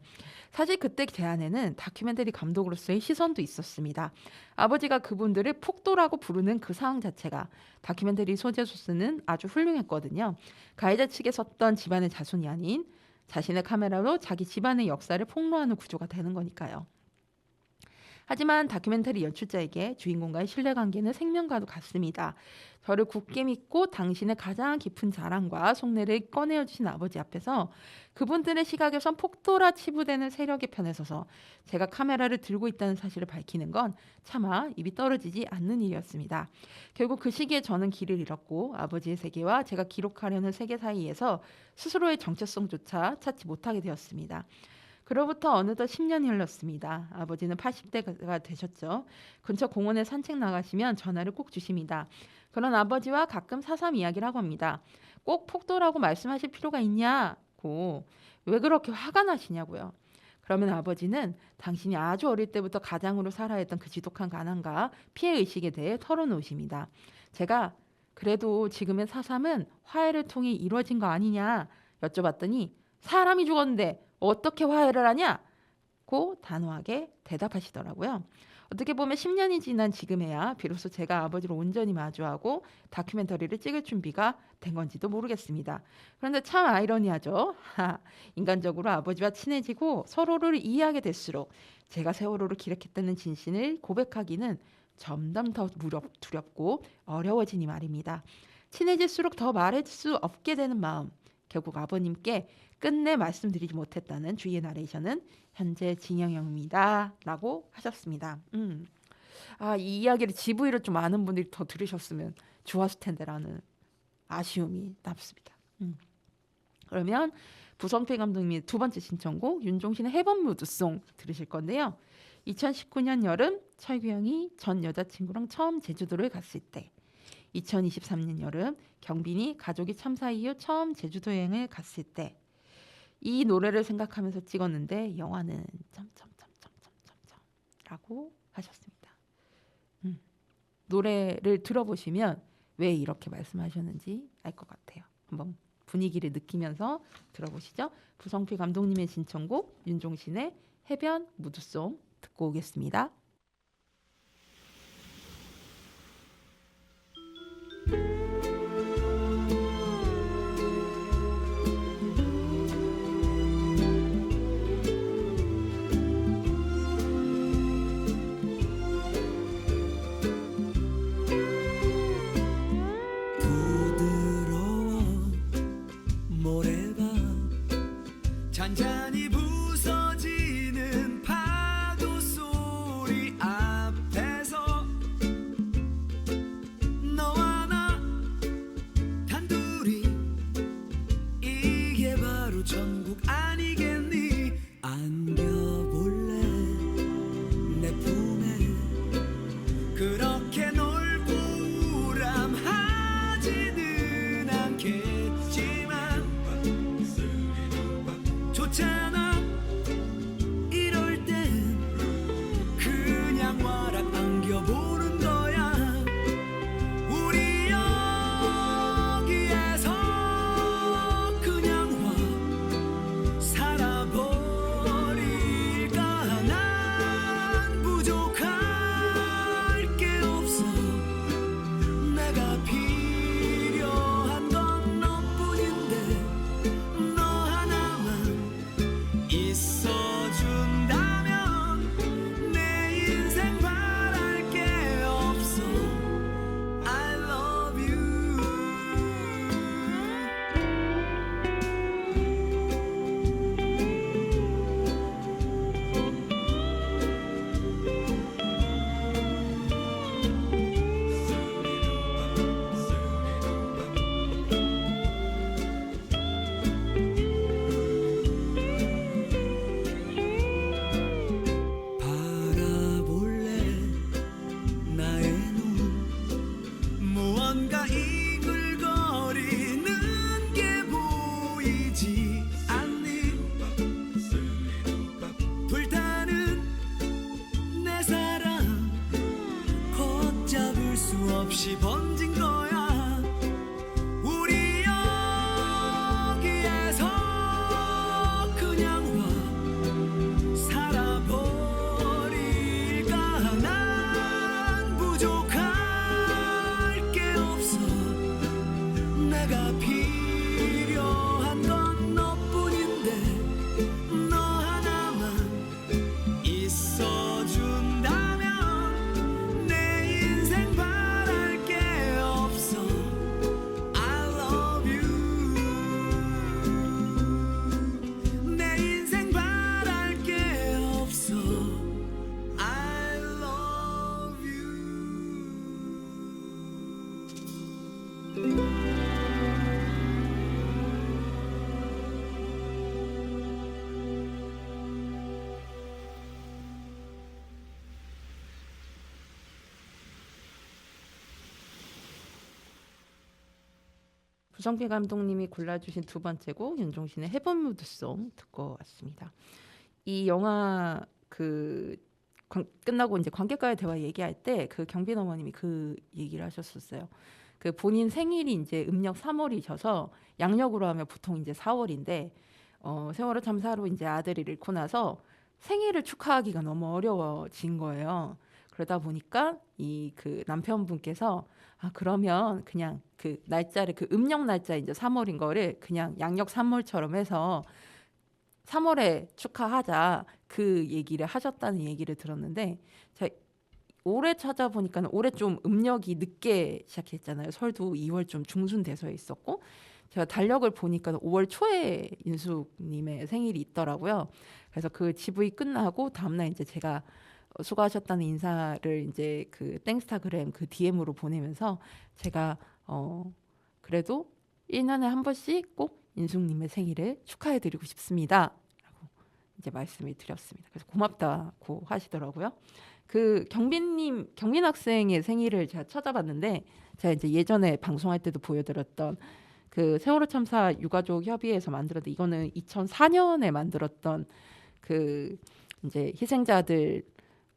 Speaker 1: 사실 그때 제 안에는 다큐멘터리 감독으로서의 시선도 있었습니다. 아버지가 그분들을 폭도라고 부르는 그 상황 자체가 다큐멘터리 소재로 쓰는 아주 훌륭했거든요. 가해자 측에 섰던 집안의 자손이 아닌 자신의 카메라로 자기 집안의 역사를 폭로하는 구조가 되는 거니까요. 하지만 다큐멘터리 연출자에게 주인공과의 신뢰관계는 생명과도 같습니다. 저를 굳게 믿고 당신의 가장 깊은 자랑과 속내를 꺼내어 주신 아버지 앞에서 그분들의 시각에선 폭도라 치부되는 세력의 편에 서서 제가 카메라를 들고 있다는 사실을 밝히는 건 차마 입이 떨어지지 않는 일이었습니다. 결국 그 시기에 저는 길을 잃었고 아버지의 세계와 제가 기록하려는 세계 사이에서 스스로의 정체성조차 찾지 못하게 되었습니다. 그로부터 어느덧 10년이 흘렀습니다. 아버지는 80대가 되셨죠. 근처 공원에 산책 나가시면 전화를 꼭 주십니다. 그런 아버지와 가끔 4.3 이야기를 하고 합니다. 꼭 폭도라고 말씀하실 필요가 있냐고, 왜 그렇게 화가 나시냐고요. 그러면 아버지는 당신이 아주 어릴 때부터 가장으로 살아야 했던 그 지독한 가난과 피해의식에 대해 털어놓으십니다. 제가 그래도 지금의 4.3은 화해를 통해 이루어진 거 아니냐 여쭤봤더니 사람이 죽었는데 어떻게 화해를 하냐고 단호하게 대답하시더라고요. 어떻게 보면 10년이 지난 지금에야 비로소 제가 아버지를 온전히 마주하고 다큐멘터리를 찍을 준비가 된 건지도 모르겠습니다. 그런데 참 아이러니하죠. 인간적으로 아버지와 친해지고 서로를 이해하게 될수록 제가 세월호를 기록했다는 진실을 고백하기는 점점 더 두렵고 어려워지니 말입니다. 친해질수록 더 말할 수 없게 되는 마음. 결국 아버님께 끝내 말씀드리지 못했다는 주위의 나레이션은 현재 진영영입니다. 라고 하셨습니다. 이 이야기를 GV로 좀 많은 분들이 더 들으셨으면 좋았을 텐데라는 아쉬움이 남습니다. 그러면 부성필 감독님의 두 번째 신청곡 윤종신의 해변 무드송 들으실 건데요. 2019년 여름 철규영이 전 여자친구랑 처음 제주도를 갔을 때, 2023년 여름 경빈이 가족이 참사 이후 처음 제주도 여행을 갔을 때, 이 노래를 생각하면서 찍었는데 영화는 라고 하셨습니다. 노래를 들어보시면 왜 이렇게 말씀하셨는지 알 것 같아요. 한번 분위기를 느끼면서 들어보시죠. 부성필 감독님의 신청곡 윤종신의 해변 무드송 듣고 오겠습니다.
Speaker 3: 잔잔히 부서지는 파도 소리 앞에서 너와 나 단둘이, 이게 바로 천국 아니겠니? 안겨볼래 내 품에, 그렇게 넓고 우람하지는 않겠지만 좋잖아. 이럴 땐 그냥 와라 안겨보는 거야. 우리 여기에서 그냥 와 살아버리자.
Speaker 1: 구성필 감독님이 골라주신 두 번째 곡 윤종신의 헤븐 무드송 듣고 왔습니다. 이 영화 끝나고 이제 관객과의 대화 얘기할 때 그 경빈 어머님이 그 얘기를 하셨었어요. 그 본인 생일이 이제 음력 3월이셔서 양력으로 하면 보통 이제 4월인데 세월호 참사로 이제 아들을 잃고 나서 생일을 축하하기가 너무 어려워진 거예요. 그러다 보니까 이 그 남편분께서 그러면 그냥 그 날짜를 그 음력 날짜 이제 3월인 거를 그냥 양력 3월처럼 해서 3월에 축하하자 그 얘기를 하셨다는 얘기를 들었는데 제가 올해 찾아보니까 올해 좀 음력이 늦게 시작했잖아요. 설도 2월 좀 중순 돼서 있었고 제가 달력을 보니까 5월 초에 인숙님의 생일이 있더라고요. 그래서 그 GV 끝나고 다음날 이제 제가 수고하셨다는 인사를 이제 그 땡스타그램 그 DM으로 보내면서 제가 그래도 1년에 한 번씩 꼭 인숙님의 생일을 축하해드리고 싶습니다. 라고 이제 말씀을 드렸습니다. 그래서 고맙다고 하시더라고요. 그 경빈 학생의 생일을 제가 찾아봤는데 제가 이제 예전에 방송할 때도 보여드렸던 그 세월호 참사 유가족 협의회에서 만들었던 이거는 2004년에 만들었던 그 이제 희생자들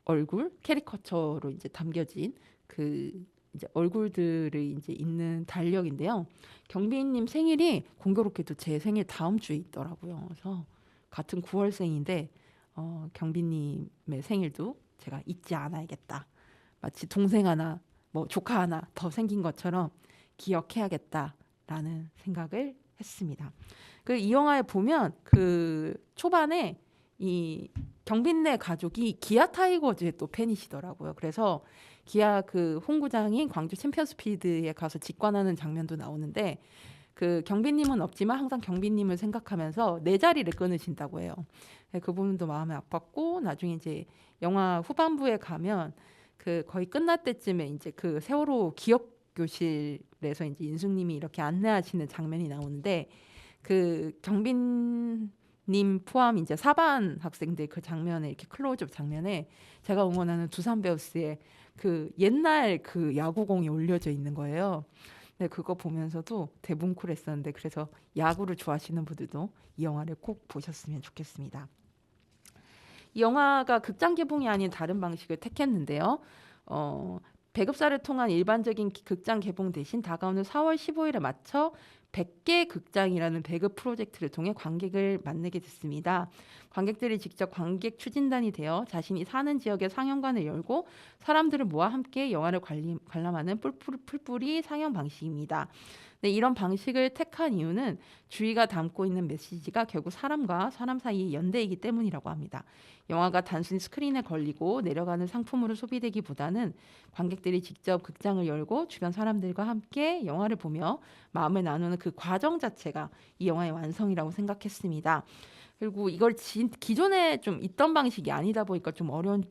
Speaker 1: 얼굴 캐리커처로 이제 담겨진 그 이제 얼굴들이 이제 있는 달력인데요. 경빈님 생일이 공교롭게도 제 생일 다음 주에 있더라고요. 그래서 같은 9월생인데 경빈님의 생일도 제가 잊지 않아야겠다. 마치 동생 하나, 뭐 조카 하나 더 생긴 것처럼 기억해야겠다라는 생각을 했습니다. 그 이 영화에 보면 그 초반에 이 경빈네 가족이 기아 타이거즈의 또 팬이시더라고요. 그래서 기아 그 홍구장인 광주 챔피언스필드에 가서 직관하는 장면도 나오는데 그 경빈님은 없지만 항상 경빈님을 생각하면서 내 자리를 끊으신다고 해요. 그 부분도 마음에 아팠고 나중에 이제 영화 후반부에 가면 그 거의 끝날 때쯤에 이제 그 세월호 기억 교실에서 이제 인숙님이 이렇게 안내하시는 장면이 나오는데 그 경빈 님 포함 이제 4반 학생들 그 장면에 이렇게 클로즈업 장면에 제가 응원하는 두산 베어스의 그 옛날 그 야구공이 올려져 있는 거예요. 네, 그거 보면서도 대뭉클했었는데 그래서 야구를 좋아하시는 분들도 이 영화를 꼭 보셨으면 좋겠습니다. 이 영화가 극장 개봉이 아닌 다른 방식을 택했는데요. 배급사를 통한 일반적인 극장 개봉 대신 다가오는 4월 15일에 맞춰 100개 극장이라는 배급 프로젝트를 통해 관객을 만나게 됐습니다. 관객들이 직접 관객 추진단이 되어 자신이 사는 지역의 상영관을 열고 사람들을 모아 함께 영화를 관람하는 풀뿌리 상영 방식입니다. 네, 이런 방식을 택한 이유는 주의가 담고 있는 메시지가 결국 사람과 사람 사이의 연대이기 때문이라고 합니다. 영화가 단순히 스크린에 걸리고 내려가는 상품으로 소비되기보다는 관객들이 직접 극장을 열고 주변 사람들과 함께 영화를 보며 마음을 나누는 그 과정 자체가 이 영화의 완성이라고 생각했습니다. 그리고 이걸 기존에 좀 있던 방식이 아니다 보니까 좀 어려운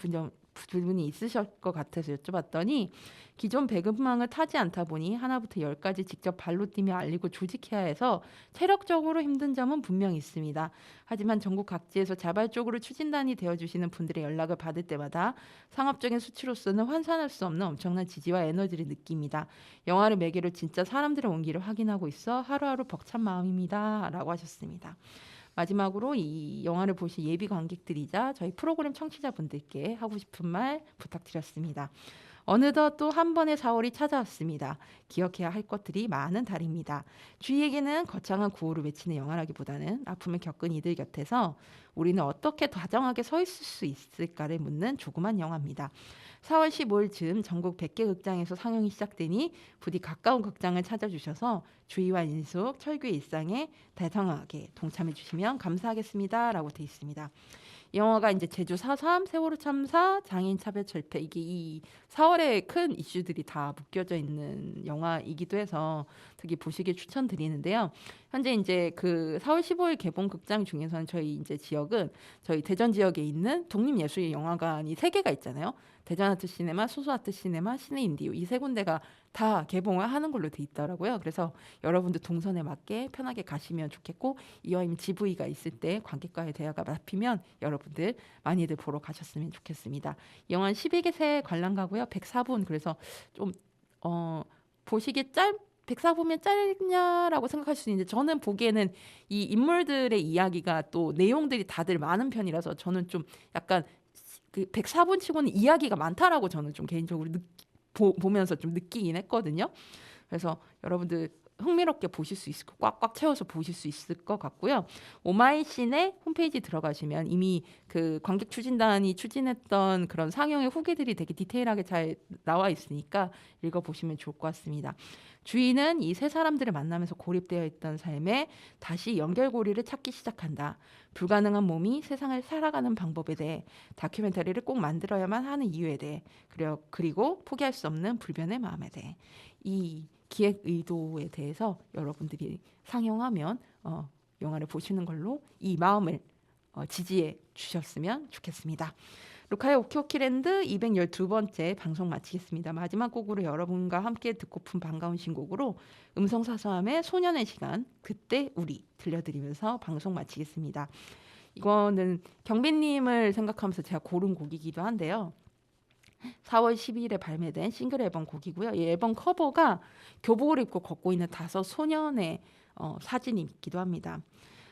Speaker 1: 부분이 있으실 것 같아서 여쭤봤더니 기존 배급망을 타지 않다 보니 하나부터 10까지 직접 발로 뛰며 알리고 조직해야 해서 체력적으로 힘든 점은 분명히 있습니다. 하지만 전국 각지에서 자발적으로 추진단이 되어주시는 분들의 연락을 받을 때마다 상업적인 수치로서는 환산할 수 없는 엄청난 지지와 에너지를 느낍니다. 영화를 매개로 진짜 사람들의 온기를 확인하고 있어 하루하루 벅찬 마음입니다. 라고 하셨습니다. 마지막으로 이 영화를 보신 예비 관객들이자 저희 프로그램 청취자분들께 하고 싶은 말 부탁드렸습니다. 어느덧 또 한 번의 4월이 찾아왔습니다. 기억해야 할 것들이 많은 달입니다. 주위에게는 거창한 구호를 외치는 영화라기보다는 아픔을 겪은 이들 곁에서 우리는 어떻게 다정하게 서 있을 수 있을까를 묻는 조그만 영화입니다. 4월 15일쯤 전국 100개 극장에서 상영이 시작되니 부디 가까운 극장을 찾아주셔서 주희와 인숙, 철규의 일상에 다정하게 동참해 주시면 감사하겠습니다. 라고 되어 있습니다. 이 영화가 이제 제주 4.3, 세월호 참사, 장애인 차별 철폐 이게 이 4월에 큰 이슈들이 다 묶여져 있는 영화이기도 해서 특히 보시길 추천드리는데요. 현재 이제 그 4월 15일 개봉 극장 중에서는 저희 이제 지역은 저희 대전 지역에 있는 독립예술영화관이 3개가 있잖아요. 대전 아트 시네마, 소소 아트 시네마, 시네 인디오 이 3군데가 다 개봉을 하는 걸로 돼 있더라고요. 그래서 여러분들 동선에 맞게 편하게 가시면 좋겠고 이왕이면 GV가 있을 때 관객과의 대화가 잡히면 여러분들 많이들 보러 가셨으면 좋겠습니다. 영화는 12개 관람 가고요. 104분 그래서 좀 보시기 104부면 짧냐라고 생각할 수 있는데 저는 보기에는 이 인물들의 이야기가 또 내용들이 다들 많은 편이라서 저는 좀 약간 그 104분 치고는 이야기가 많다라고 저는 좀 개인적으로 보면서 좀 느끼긴 했거든요. 그래서 여러분들 흥미롭게 보실 수 있을 거 꽉꽉 채워서 보실 수 있을 것 같고요. 오마이신의 홈페이지 들어가시면 이미 그 관객 추진단이 추진했던 그런 상영의 후기들이 되게 디테일하게 잘 나와 있으니까 읽어보시면 좋을 것 같습니다. 주인은 이 세 사람들을 만나면서 고립되어 있던 삶에 다시 연결고리를 찾기 시작한다. 불가능한 몸이 세상을 살아가는 방법에 대해 다큐멘터리를 꼭 만들어야만 하는 이유에 대해 그리고 포기할 수 없는 불변의 마음에 대해 이 기획 의도에 대해서 여러분들이 상영하면 영화를 보시는 걸로 이 마음을 지지해 주셨으면 좋겠습니다. 루카의 오키오키랜드 212번째 방송 마치겠습니다. 마지막 곡으로 여러분과 함께 듣고픈 반가운 신곡으로 음성사서함의 소년의 시간 그때 우리 들려드리면서 방송 마치겠습니다. 이거는 경빈님을 생각하면서 제가 고른 곡이기도 한데요. 4월 12일에 발매된 싱글 앨범 곡이고요. 이 앨범 커버가 교복을 입고 걷고 있는 5 소년의 사진이 있기도 합니다.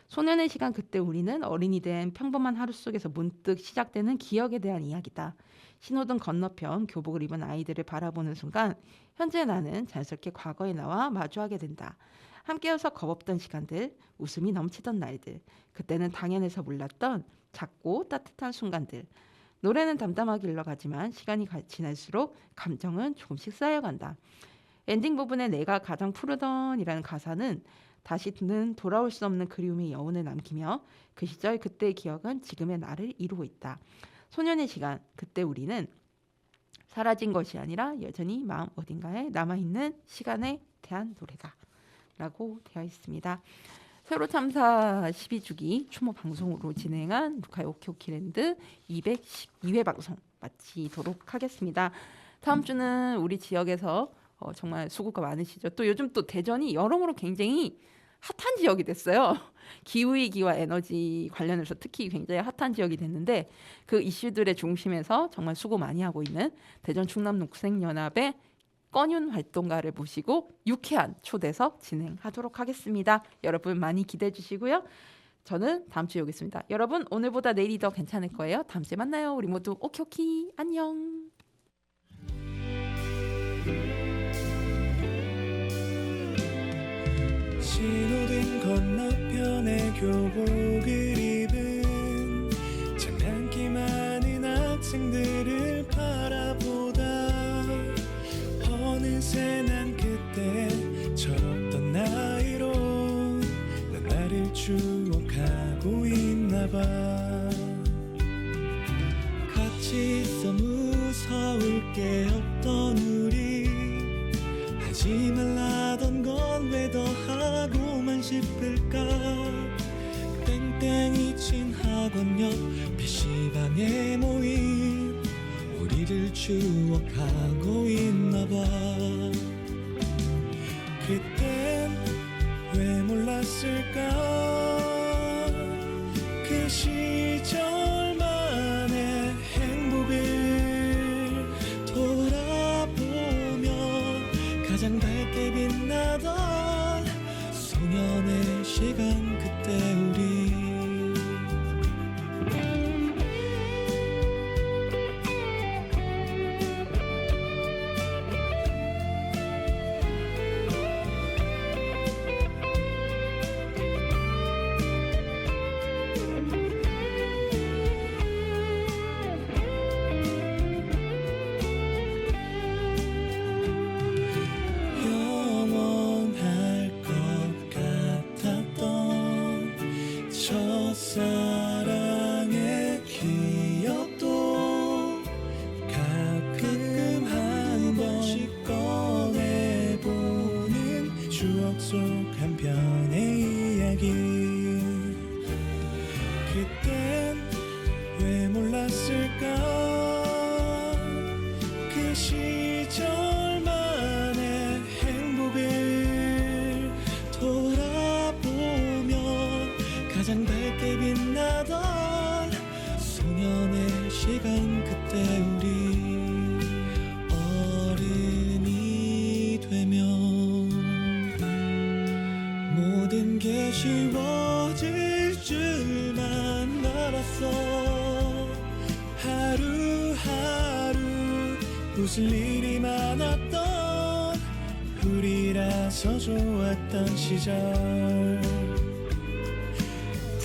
Speaker 1: 소년의 시간 그때 우리는 어린이 된 평범한 하루 속에서 문득 시작되는 기억에 대한 이야기다. 신호등 건너편 교복을 입은 아이들을 바라보는 순간 현재 나는 자연스럽게 과거에 나와 마주하게 된다. 함께여서 겁없던 시간들, 웃음이 넘치던 날들, 그때는 당연해서 몰랐던 작고 따뜻한 순간들. 노래는 담담하게 흘러가지만 시간이 지날수록 감정은 조금씩 쌓여간다. 엔딩 부분에 내가 가장 푸르던이라는 가사는 다시는 돌아올 수 없는 그리움의 여운을 남기며 그 시절 그때의 기억은 지금의 나를 이루고 있다. 소년의 시간, 그때 우리는 사라진 것이 아니라 여전히 마음 어딘가에 남아있는 시간에 대한 노래다 라고 되어 있습니다. 세로 참사 12주기 추모 방송으로 진행한 루카의 오키오키랜드 212회 방송 마치도록 하겠습니다. 다음 주는 우리 지역에서 정말 수고가 많으시죠. 또 요즘 또 대전이 여러모로 굉장히 핫한 지역이 됐어요. 기후위기와 에너지 관련해서 특히 굉장히 핫한 지역이 됐는데 그 이슈들의 중심에서 정말 수고 많이 하고 있는 대전 충남 녹색연합의 꺼윤 활동가를 모시고 유쾌한 초대석 진행하도록 하겠습니다. 여러분 많이 기대해 주시고요. 저는 다음 주에 오겠습니다. 여러분 오늘보다 내일이 더 괜찮을 거예요. 다음 주에 만나요. 우리 모두 오키오키 안녕.
Speaker 3: 신호등 건너편에 교복을 입은 장난기 많은 학생들을 바라보다 어느새 난 그때 철없던 나이로 난 나를 추억하고 있나봐. 같이 있어 무서울 게 없던 우리 하지 말라던 건 왜 더 하고만 싶을까. 땡땡이 친 학원 옆 PC방에 모인 우리를 추억하고 있나봐. 그땐 왜 몰랐을까. 그 시절만의 행복을 돌아보며 가장 밝게 빛나던 소년의 시간 그때 우리 사랑의 기억도 가끔 한 번씩 꺼내보는 추억 속 한 편의 이야기. 그땐 왜 몰랐을까. 그 시절만의 행복을 돌아보며 가장 밝게 빛나 이루어질 줄만 알았어. 하루하루 웃을 일이 많았던 우리라서 좋았던 시절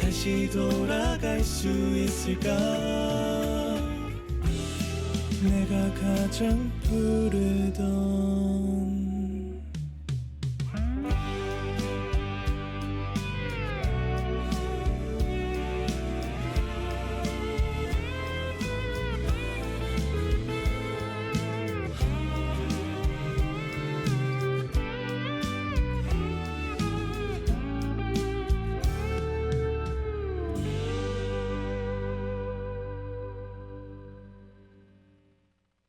Speaker 3: 다시 돌아갈 수 있을까. 내가 가장 부르던